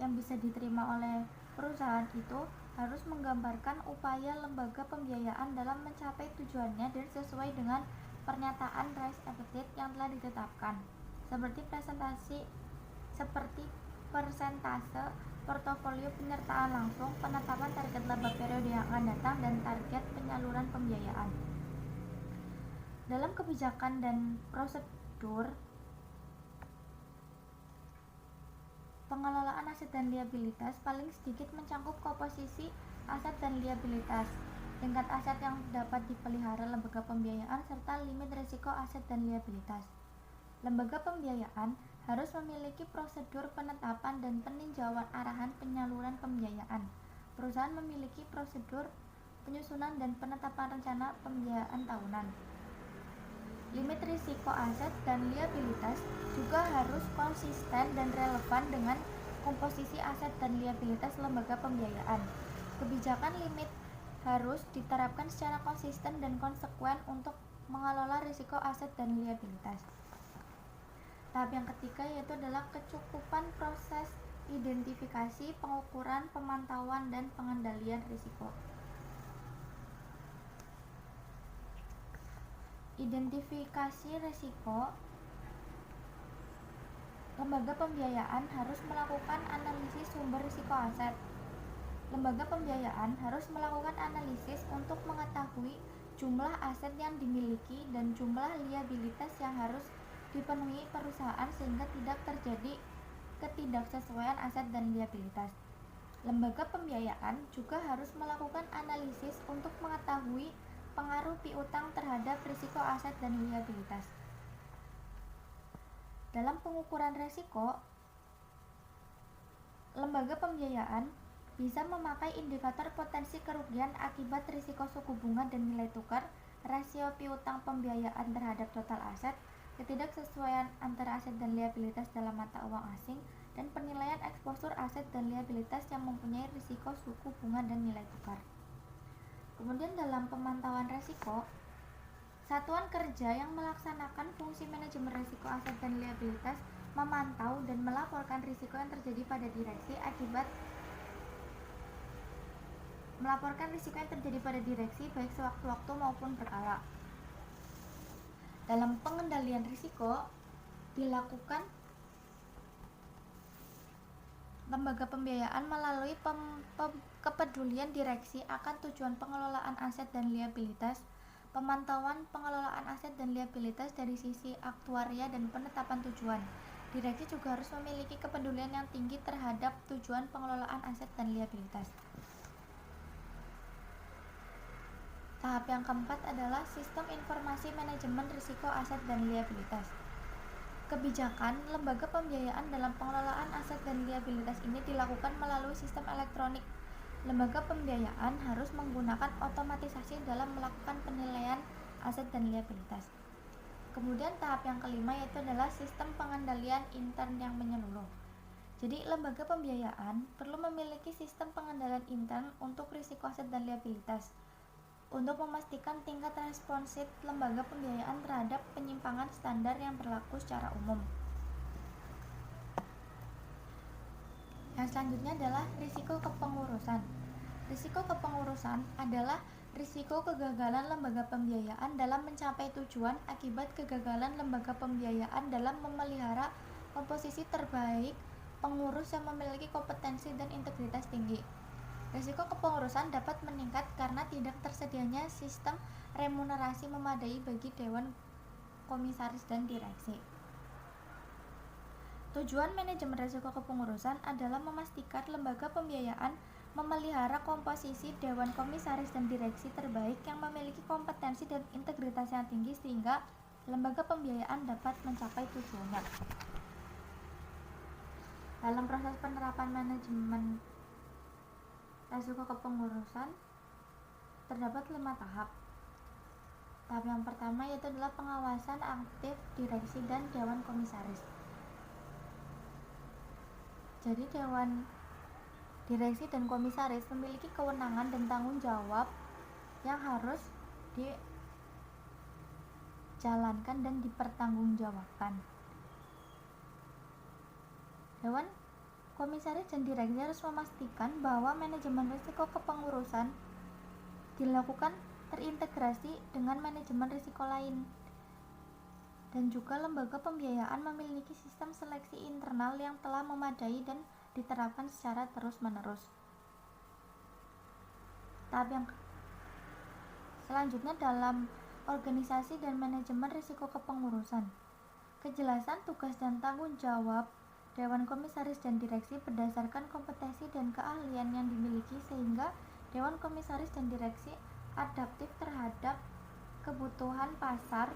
yang bisa diterima oleh perusahaan itu harus menggambarkan upaya lembaga pembiayaan dalam mencapai tujuannya dan sesuai dengan pernyataan risk appetite yang telah ditetapkan, seperti persentase portofolio penyertaan langsung, penetapan target laba periode yang akan datang, dan target penyaluran pembiayaan. Dalam kebijakan dan prosedur pengelolaan aset dan liabilitas paling sedikit mencangkup komposisi aset dan liabilitas, tingkat aset yang dapat dipelihara lembaga pembiayaan, serta limit risiko aset dan liabilitas. Lembaga pembiayaan harus memiliki prosedur penetapan dan peninjauan arahan penyaluran pembiayaan. Perusahaan memiliki prosedur penyusunan dan penetapan rencana pembiayaan tahunan. Limit risiko aset dan liabilitas juga harus konsisten dan relevan dengan komposisi aset dan liabilitas lembaga pembiayaan. Kebijakan limit harus diterapkan secara konsisten dan konsekuen untuk mengelola risiko aset dan liabilitas. Tahap yang ketiga yaitu adalah kecukupan proses identifikasi, pengukuran, pemantauan, dan pengendalian risiko. Identifikasi risiko. Lembaga pembiayaan harus melakukan analisis sumber risiko aset. Lembaga pembiayaan harus melakukan analisis untuk mengetahui jumlah aset yang dimiliki dan jumlah liabilitas yang harus dipenuhi perusahaan sehingga tidak terjadi ketidaksesuaian aset dan liabilitas. Lembaga pembiayaan juga harus melakukan analisis untuk mengetahui pengaruh piutang terhadap risiko aset dan liabilitas. Dalam pengukuran risiko, lembaga pembiayaan bisa memakai indikator potensi kerugian akibat risiko suku bunga dan nilai tukar, rasio piutang pembiayaan terhadap total aset, ketidaksesuaian antara aset dan liabilitas dalam mata uang asing, dan penilaian eksposur aset dan liabilitas yang mempunyai risiko suku bunga dan nilai tukar. Kemudian dalam pemantauan risiko, satuan kerja yang melaksanakan fungsi manajemen risiko aset dan liabilitas memantau dan melaporkan risiko yang terjadi pada direksi baik sewaktu-waktu maupun berkala. Dalam pengendalian risiko dilakukan lembaga pembiayaan melalui kepedulian direksi akan tujuan pengelolaan aset dan liabilitas, pemantauan pengelolaan aset dan liabilitas dari sisi aktuaria dan penetapan tujuan. Direksi juga harus memiliki kepedulian yang tinggi terhadap tujuan pengelolaan aset dan liabilitas. Tahap yang keempat adalah sistem informasi manajemen risiko aset dan liabilitas. Kebijakan lembaga pembiayaan dalam pengelolaan aset dan liabilitas ini dilakukan melalui sistem elektronik. Lembaga pembiayaan harus menggunakan otomatisasi dalam melakukan penilaian aset dan liabilitas. Kemudian tahap yang kelima yaitu adalah sistem pengendalian intern yang menyeluruh. Jadi lembaga pembiayaan perlu memiliki sistem pengendalian intern untuk risiko aset dan liabilitas untuk memastikan tingkat responsif lembaga pembiayaan terhadap penyimpangan standar yang berlaku secara umum. Yang selanjutnya adalah risiko kepengurusan. Risiko kepengurusan adalah risiko kegagalan lembaga pembiayaan dalam mencapai tujuan akibat kegagalan lembaga pembiayaan dalam memelihara komposisi terbaik pengurus yang memiliki kompetensi dan integritas tinggi. Risiko kepengurusan dapat meningkat karena tidak tersedianya sistem remunerasi memadai bagi dewan komisaris dan direksi. Tujuan manajemen risiko kepengurusan adalah memastikan lembaga pembiayaan memelihara komposisi dewan komisaris dan direksi terbaik yang memiliki kompetensi dan integritas yang tinggi sehingga lembaga pembiayaan dapat mencapai tujuannya. Dalam proses penerapan manajemen risiko kepengurusan terdapat 5 tahap. Tahap yang pertama yaitu adalah pengawasan aktif direksi dan dewan komisaris. Jadi dewan direksi dan komisaris memiliki kewenangan dan tanggung jawab yang harus dijalankan dan dipertanggungjawabkan. Dewan komisaris dan direksi harus memastikan bahwa manajemen risiko kepengurusan dilakukan terintegrasi dengan manajemen risiko lain, dan juga lembaga pembiayaan memiliki sistem seleksi internal yang telah memadai dan diterapkan secara terus-menerus. Tahap yang selanjutnya dalam organisasi dan manajemen risiko kepengurusan. Kejelasan tugas dan tanggung jawab Dewan Komisaris dan Direksi berdasarkan kompetensi dan keahlian yang dimiliki sehingga Dewan Komisaris dan Direksi adaptif terhadap kebutuhan pasar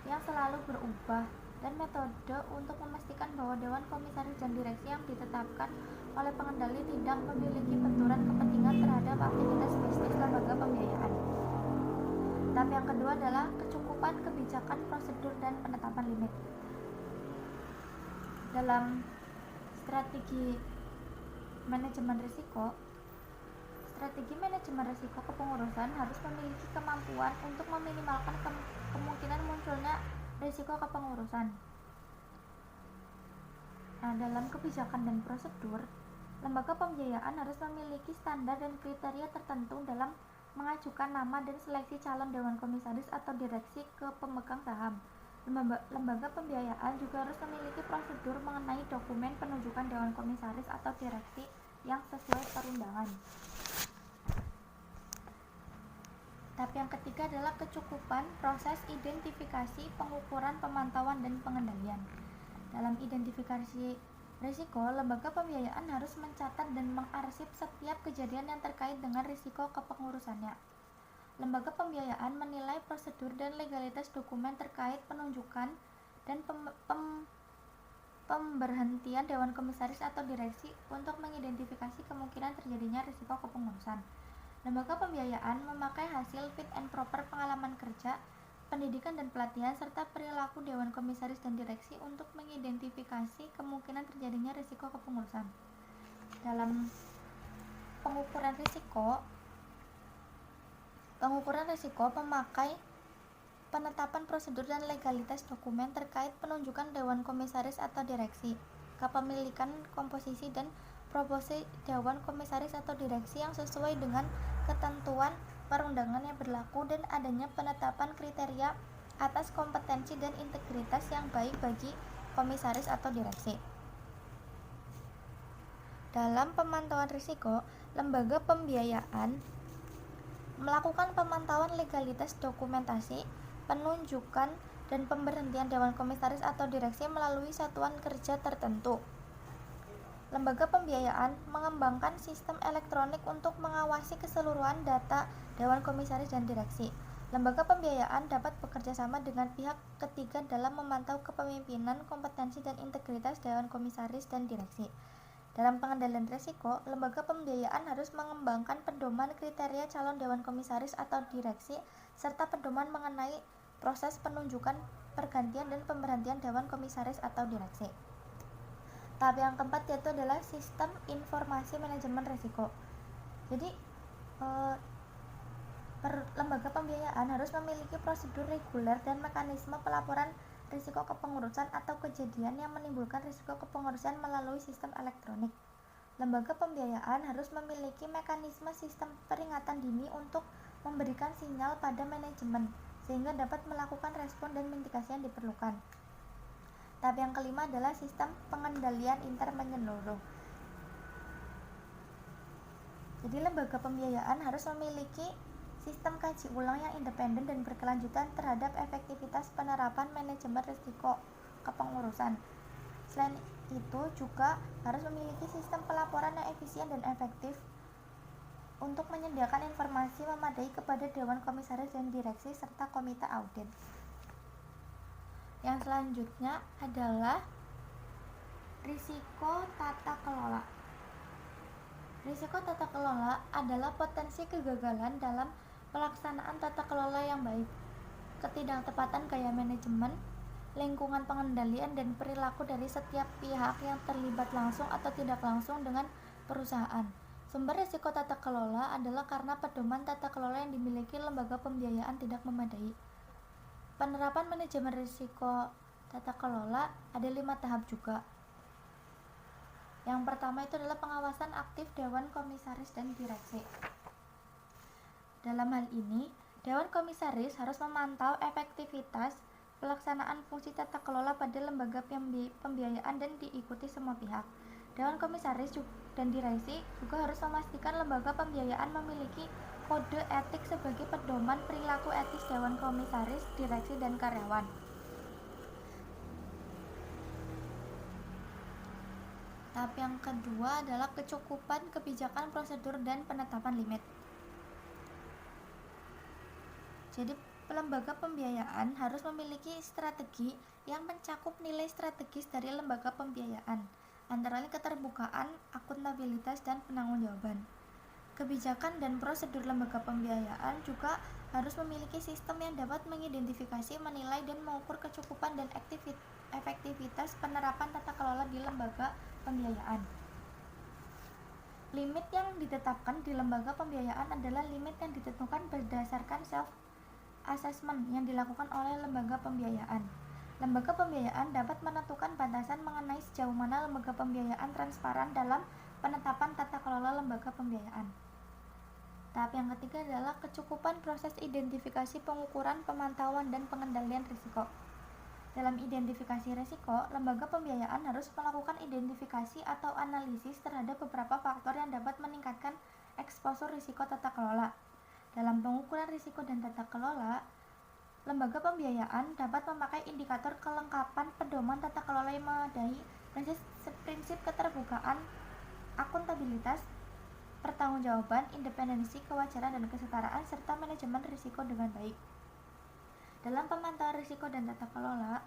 yang selalu berubah dan metode untuk memastikan bahwa Dewan Komisaris dan Direksi yang ditetapkan oleh pengendali tidak memiliki benturan kepentingan terhadap aktivitas bisnis lembaga pembiayaan. Tahap yang kedua adalah kecukupan kebijakan, prosedur, dan penetapan limit. Dalam strategi manajemen risiko kepengurusan harus memiliki kemampuan untuk meminimalkan kemungkinan munculnya risiko kepengurusan. Nah, dalam kebijakan dan prosedur, lembaga pembiayaan harus memiliki standar dan kriteria tertentu dalam mengajukan nama dan seleksi calon dewan komisaris atau direksi ke pemegang saham. Lembaga pembiayaan juga harus memiliki prosedur mengenai dokumen penunjukan dewan komisaris atau direksi yang sesuai perundangan. Tahap yang ketiga adalah kecukupan proses identifikasi, pengukuran, pemantauan, dan pengendalian. Dalam identifikasi risiko, lembaga pembiayaan harus mencatat dan mengarsip setiap kejadian yang terkait dengan risiko kepengurusannya. Lembaga pembiayaan menilai prosedur dan legalitas dokumen terkait penunjukan dan pemberhentian dewan komisaris atau direksi untuk mengidentifikasi kemungkinan terjadinya risiko kepengurusan. Lembaga pembiayaan memakai hasil fit and proper pengalaman kerja, pendidikan dan pelatihan serta perilaku dewan komisaris dan direksi untuk mengidentifikasi kemungkinan terjadinya risiko kepengurusan. Dalam pengukuran risiko memakai penetapan prosedur dan legalitas dokumen terkait penunjukan dewan komisaris atau direksi, kepemilikan komposisi dan proporsi dewan komisaris atau direksi yang sesuai dengan ketentuan perundangan yang berlaku dan adanya penetapan kriteria atas kompetensi dan integritas yang baik bagi komisaris atau direksi. Dalam pemantauan risiko, lembaga pembiayaan melakukan pemantauan legalitas dokumentasi, penunjukan, dan pemberhentian dewan komisaris atau direksi melalui satuan kerja tertentu. Lembaga pembiayaan mengembangkan sistem elektronik untuk mengawasi keseluruhan data Dewan Komisaris dan Direksi. Lembaga pembiayaan dapat bekerja sama dengan pihak ketiga dalam memantau kepemimpinan, kompetensi, dan integritas Dewan Komisaris dan Direksi. Dalam pengendalian risiko, lembaga pembiayaan harus mengembangkan pedoman kriteria calon Dewan Komisaris atau Direksi, serta pedoman mengenai proses penunjukan, pergantian, dan pemberhentian Dewan Komisaris atau Direksi. Tahap yang keempat yaitu adalah sistem informasi manajemen risiko. Jadi lembaga pembiayaan harus memiliki prosedur reguler dan mekanisme pelaporan risiko kepengurusan atau kejadian yang menimbulkan risiko kepengurusan melalui sistem elektronik. Lembaga pembiayaan harus memiliki mekanisme sistem peringatan dini untuk memberikan sinyal pada manajemen sehingga dapat melakukan respon dan mitigasi yang diperlukan. Tahap yang kelima adalah sistem pengendalian inter menyeluruh. Jadi lembaga pembiayaan harus memiliki sistem kaji ulang yang independen dan berkelanjutan terhadap efektivitas penerapan manajemen risiko kepengurusan. Selain itu juga harus memiliki sistem pelaporan yang efisien dan efektif untuk menyediakan informasi memadai kepada Dewan Komisaris dan Direksi serta Komite Audit. Yang selanjutnya adalah risiko tata kelola. Risiko tata kelola adalah potensi kegagalan dalam pelaksanaan tata kelola yang baik, ketidaktepatan gaya manajemen, lingkungan pengendalian, dan perilaku dari setiap pihak yang terlibat langsung atau tidak langsung dengan perusahaan. Sumber risiko tata kelola adalah karena pedoman tata kelola yang dimiliki lembaga pembiayaan tidak memadai. Penerapan manajemen risiko tata kelola ada 5 tahap juga. Yang pertama itu adalah pengawasan aktif Dewan Komisaris dan Direksi. Dalam hal ini, Dewan Komisaris harus memantau efektivitas pelaksanaan fungsi tata kelola pada lembaga pembiayaan dan diikuti semua pihak. Dewan Komisaris dan Direksi juga harus memastikan lembaga pembiayaan memiliki kode etik sebagai pedoman perilaku etis Dewan Komisaris, Direksi, dan karyawan. Tahap yang kedua adalah kecukupan kebijakan, prosedur, dan penetapan limit. Jadi lembaga pembiayaan harus memiliki strategi yang mencakup nilai strategis dari lembaga pembiayaan, antara lain keterbukaan, akuntabilitas, dan penanggung-jawaban. Kebijakan dan prosedur lembaga pembiayaan juga harus memiliki sistem yang dapat mengidentifikasi, menilai, dan mengukur kecukupan dan efektivitas penerapan tata kelola di lembaga pembiayaan. Limit yang ditetapkan di lembaga pembiayaan adalah limit yang ditentukan berdasarkan self-assessment yang dilakukan oleh lembaga pembiayaan. Lembaga pembiayaan dapat menentukan batasan mengenai sejauh mana lembaga pembiayaan transparan dalam penetapan tata kelola lembaga pembiayaan. Tahap yang ketiga adalah kecukupan proses identifikasi, pengukuran, pemantauan, dan pengendalian risiko. Dalam identifikasi risiko, lembaga pembiayaan harus melakukan identifikasi atau analisis terhadap beberapa faktor yang dapat meningkatkan eksposur risiko tata kelola. Dalam pengukuran risiko dan tata kelola, lembaga pembiayaan dapat memakai indikator kelengkapan pedoman tata kelola yang memadai, prinsip keterbukaan, akuntabilitas, pertanggungjawaban, independensi, kewajaran, dan kesetaraan, serta manajemen risiko dengan baik. Dalam pemantauan risiko dan tata kelola,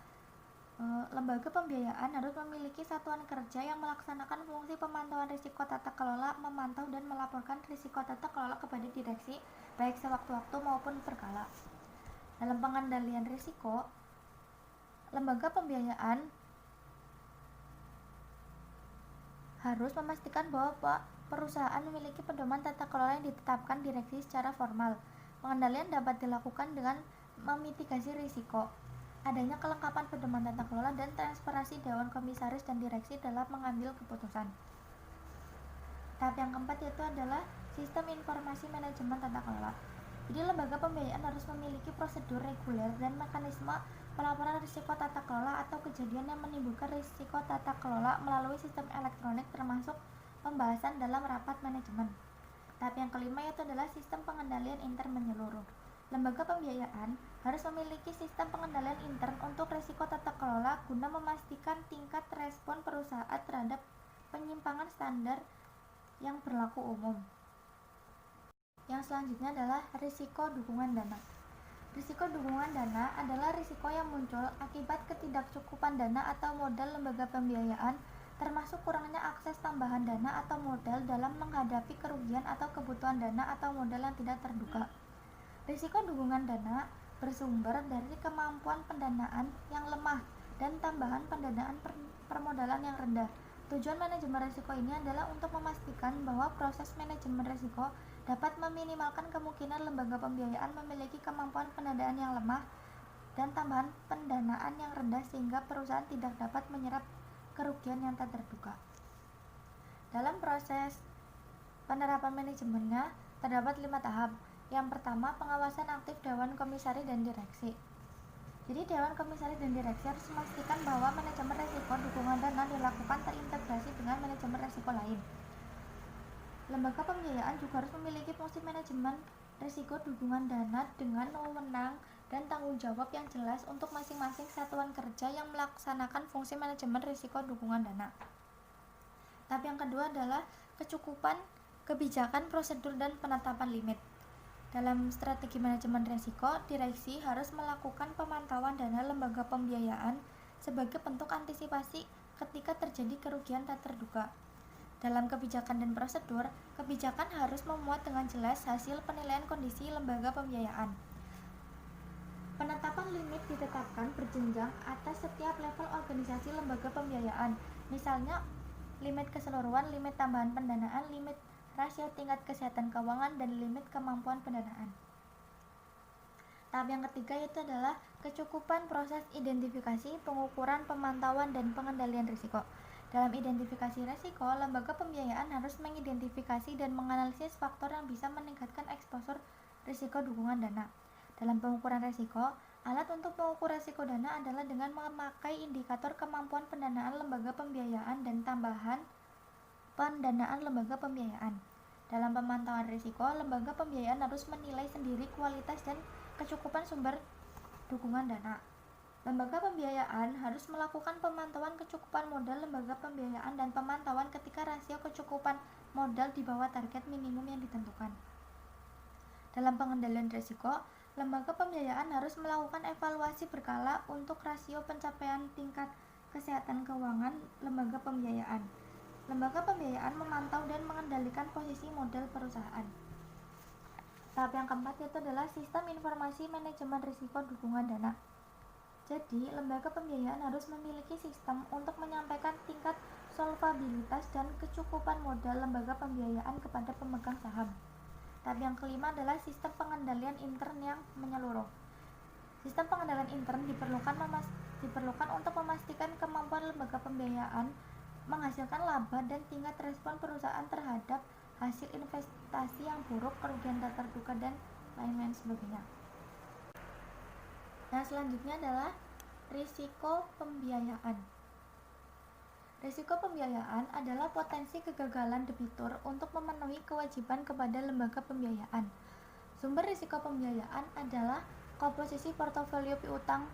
lembaga pembiayaan harus memiliki satuan kerja yang melaksanakan fungsi pemantauan risiko tata kelola, memantau dan melaporkan risiko tata kelola kepada direksi, baik sewaktu-waktu maupun berkala. Dalam pengendalian risiko, lembaga pembiayaan harus memastikan bahwa perusahaan memiliki pedoman tata kelola yang ditetapkan direksi secara formal. Pengendalian dapat dilakukan dengan memitigasi risiko, adanya kelengkapan pedoman tata kelola, dan transparansi Dewan Komisaris dan Direksi dalam mengambil keputusan. Tahap yang keempat yaitu adalah sistem informasi manajemen tata kelola. Jadi lembaga pembiayaan harus memiliki prosedur reguler dan mekanisme pelaporan risiko tata kelola atau kejadian yang menimbulkan risiko tata kelola melalui sistem elektronik, termasuk pembahasan dalam rapat manajemen. Tahap yang kelima yaitu adalah sistem pengendalian inter menyeluruh. Lembaga pembiayaan harus memiliki sistem pengendalian intern untuk risiko tata kelola guna memastikan tingkat respon perusahaan terhadap penyimpangan standar yang berlaku umum. Yang selanjutnya adalah risiko dukungan dana. Risiko dukungan dana adalah risiko yang muncul akibat ketidakcukupan dana atau modal lembaga pembiayaan, termasuk kurangnya akses tambahan dana atau modal dalam menghadapi kerugian atau kebutuhan dana atau modal yang tidak terduga. Risiko dukungan dana bersumber dari kemampuan pendanaan yang lemah dan tambahan pendanaan permodalan yang rendah. Tujuan manajemen risiko ini adalah untuk memastikan bahwa proses manajemen risiko dapat meminimalkan kemungkinan lembaga pembiayaan memiliki kemampuan pendanaan yang lemah dan tambahan pendanaan yang rendah sehingga perusahaan tidak dapat menyerap kerugian yang tak terduga. Dalam proses penerapan manajemennya terdapat 5 tahap. Yang pertama, pengawasan aktif Dewan Komisaris dan Direksi. Jadi Dewan Komisaris dan Direksi harus memastikan bahwa manajemen risiko dukungan dana dilakukan terintegrasi dengan manajemen risiko lain. Lembaga pembiayaan juga harus memiliki fungsi manajemen risiko dukungan dana dengan wewenang dan tanggung jawab yang jelas untuk masing-masing satuan kerja yang melaksanakan fungsi manajemen risiko dukungan dana. Tahap yang kedua adalah kecukupan kebijakan, prosedur, dan penetapan limit. Dalam strategi manajemen risiko, direksi harus melakukan pemantauan dana lembaga pembiayaan sebagai bentuk antisipasi ketika terjadi kerugian tak terduga. Dalam kebijakan dan prosedur, kebijakan harus memuat dengan jelas hasil penilaian kondisi lembaga pembiayaan. Penetapan limit ditetapkan berjenjang atas setiap level organisasi lembaga pembiayaan, misalnya limit keseluruhan, limit tambahan pendanaan, limit rasio tingkat kesehatan keuangan, dan limit kemampuan pendanaan. Tahap yang ketiga yaitu adalah kecukupan proses identifikasi, pengukuran, pemantauan, dan pengendalian risiko. Dalam identifikasi risiko, lembaga pembiayaan harus mengidentifikasi dan menganalisis faktor yang bisa meningkatkan eksposur risiko dukungan dana. Dalam pengukuran risiko, alat untuk mengukur risiko dana adalah dengan memakai indikator kemampuan pendanaan lembaga pembiayaan dan tambahan pendanaan lembaga pembiayaan. Dalam pemantauan risiko, lembaga pembiayaan harus menilai sendiri kualitas dan kecukupan sumber dukungan dana. Lembaga pembiayaan harus melakukan pemantauan kecukupan modal lembaga pembiayaan dan pemantauan ketika rasio kecukupan modal di bawah target minimum yang ditentukan. Dalam pengendalian risiko, lembaga pembiayaan harus melakukan evaluasi berkala untuk rasio pencapaian tingkat kesehatan keuangan lembaga pembiayaan. Lembaga pembiayaan memantau dan mengendalikan posisi modal perusahaan. Tahap yang keempat yaitu adalah sistem informasi manajemen risiko dukungan dana. Jadi, lembaga pembiayaan harus memiliki sistem untuk menyampaikan tingkat solvabilitas dan kecukupan modal lembaga pembiayaan kepada pemegang saham. Tahap yang kelima adalah sistem pengendalian intern yang menyeluruh. Sistem pengendalian intern diperlukan untuk memastikan kemampuan lembaga pembiayaan menghasilkan laba dan tingkat respon perusahaan terhadap hasil investasi yang buruk, kerugian tak terduga, dan lain-lain sebagainya. Nah, selanjutnya adalah risiko pembiayaan. Risiko pembiayaan adalah potensi kegagalan debitur untuk memenuhi kewajiban kepada lembaga pembiayaan. Sumber risiko pembiayaan adalah komposisi portofolio piutang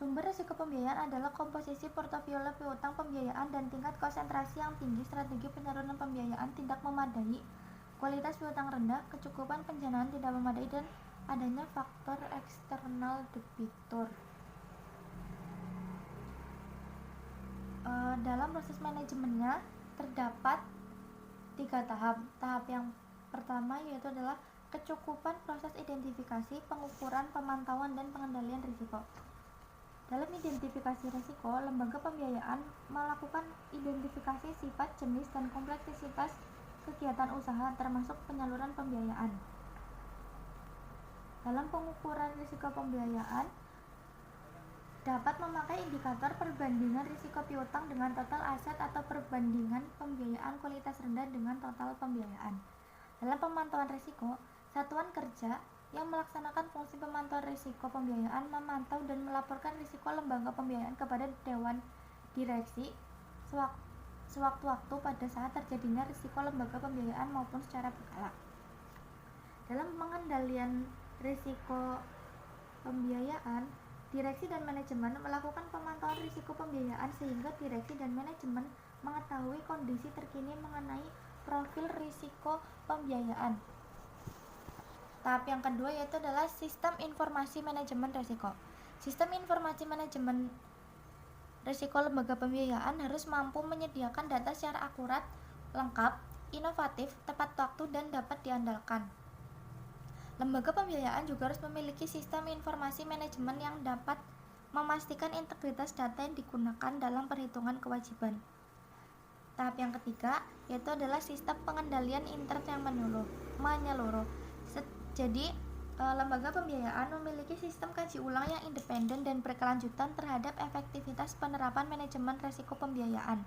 Sumber risiko pembiayaan adalah komposisi portofolio piutang pembiayaan dan tingkat konsentrasi yang tinggi, strategi penyaluran pembiayaan tidak memadai, kualitas piutang rendah, kecukupan pendanaan tidak memadai, dan adanya faktor eksternal debitur. Dalam proses manajemennya terdapat 3 tahap. Tahap yang pertama yaitu adalah kecukupan proses identifikasi, pengukuran, pemantauan, dan pengendalian risiko. Dalam identifikasi risiko, lembaga pembiayaan melakukan identifikasi sifat, jenis, dan kompleksitas kegiatan usaha termasuk penyaluran pembiayaan. Dalam pengukuran risiko pembiayaan dapat memakai indikator perbandingan risiko piutang dengan total aset atau perbandingan pembiayaan kualitas rendah dengan total pembiayaan. Dalam pemantauan risiko, satuan kerja yang melaksanakan fungsi pemantauan risiko pembiayaan memantau dan melaporkan risiko lembaga pembiayaan kepada Dewan Direksi sewaktu-waktu pada saat terjadinya risiko lembaga pembiayaan maupun secara berkala. Dalam pengendalian risiko pembiayaan Direksi dan manajemen melakukan pemantauan risiko pembiayaan sehingga direksi dan manajemen mengetahui kondisi terkini mengenai profil risiko pembiayaan. Tahap yang kedua yaitu adalah sistem informasi manajemen risiko. Sistem informasi manajemen risiko lembaga pembiayaan harus mampu menyediakan data secara akurat, lengkap, inovatif, tepat waktu, dan dapat diandalkan. Lembaga pembiayaan juga harus memiliki sistem informasi manajemen yang dapat memastikan integritas data yang digunakan dalam perhitungan kewajiban. Tahap yang ketiga yaitu adalah sistem pengendalian intern yang menyeluruh. Jadi, lembaga pembiayaan memiliki sistem kaji ulang yang independen dan berkelanjutan terhadap efektivitas penerapan manajemen risiko pembiayaan.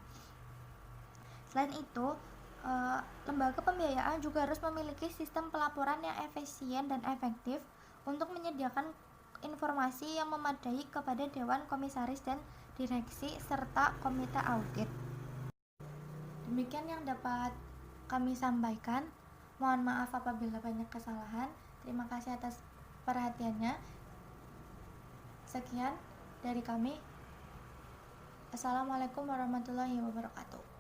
Selain itu, lembaga pembiayaan juga harus memiliki sistem pelaporan yang efisien dan efektif untuk menyediakan informasi yang memadai kepada Dewan Komisaris dan Direksi serta Komite Audit. Demikian yang dapat kami sampaikan. Mohon maaf apabila banyak kesalahan. Terima kasih atas perhatiannya. Sekian dari kami. Assalamualaikum warahmatullahi wabarakatuh.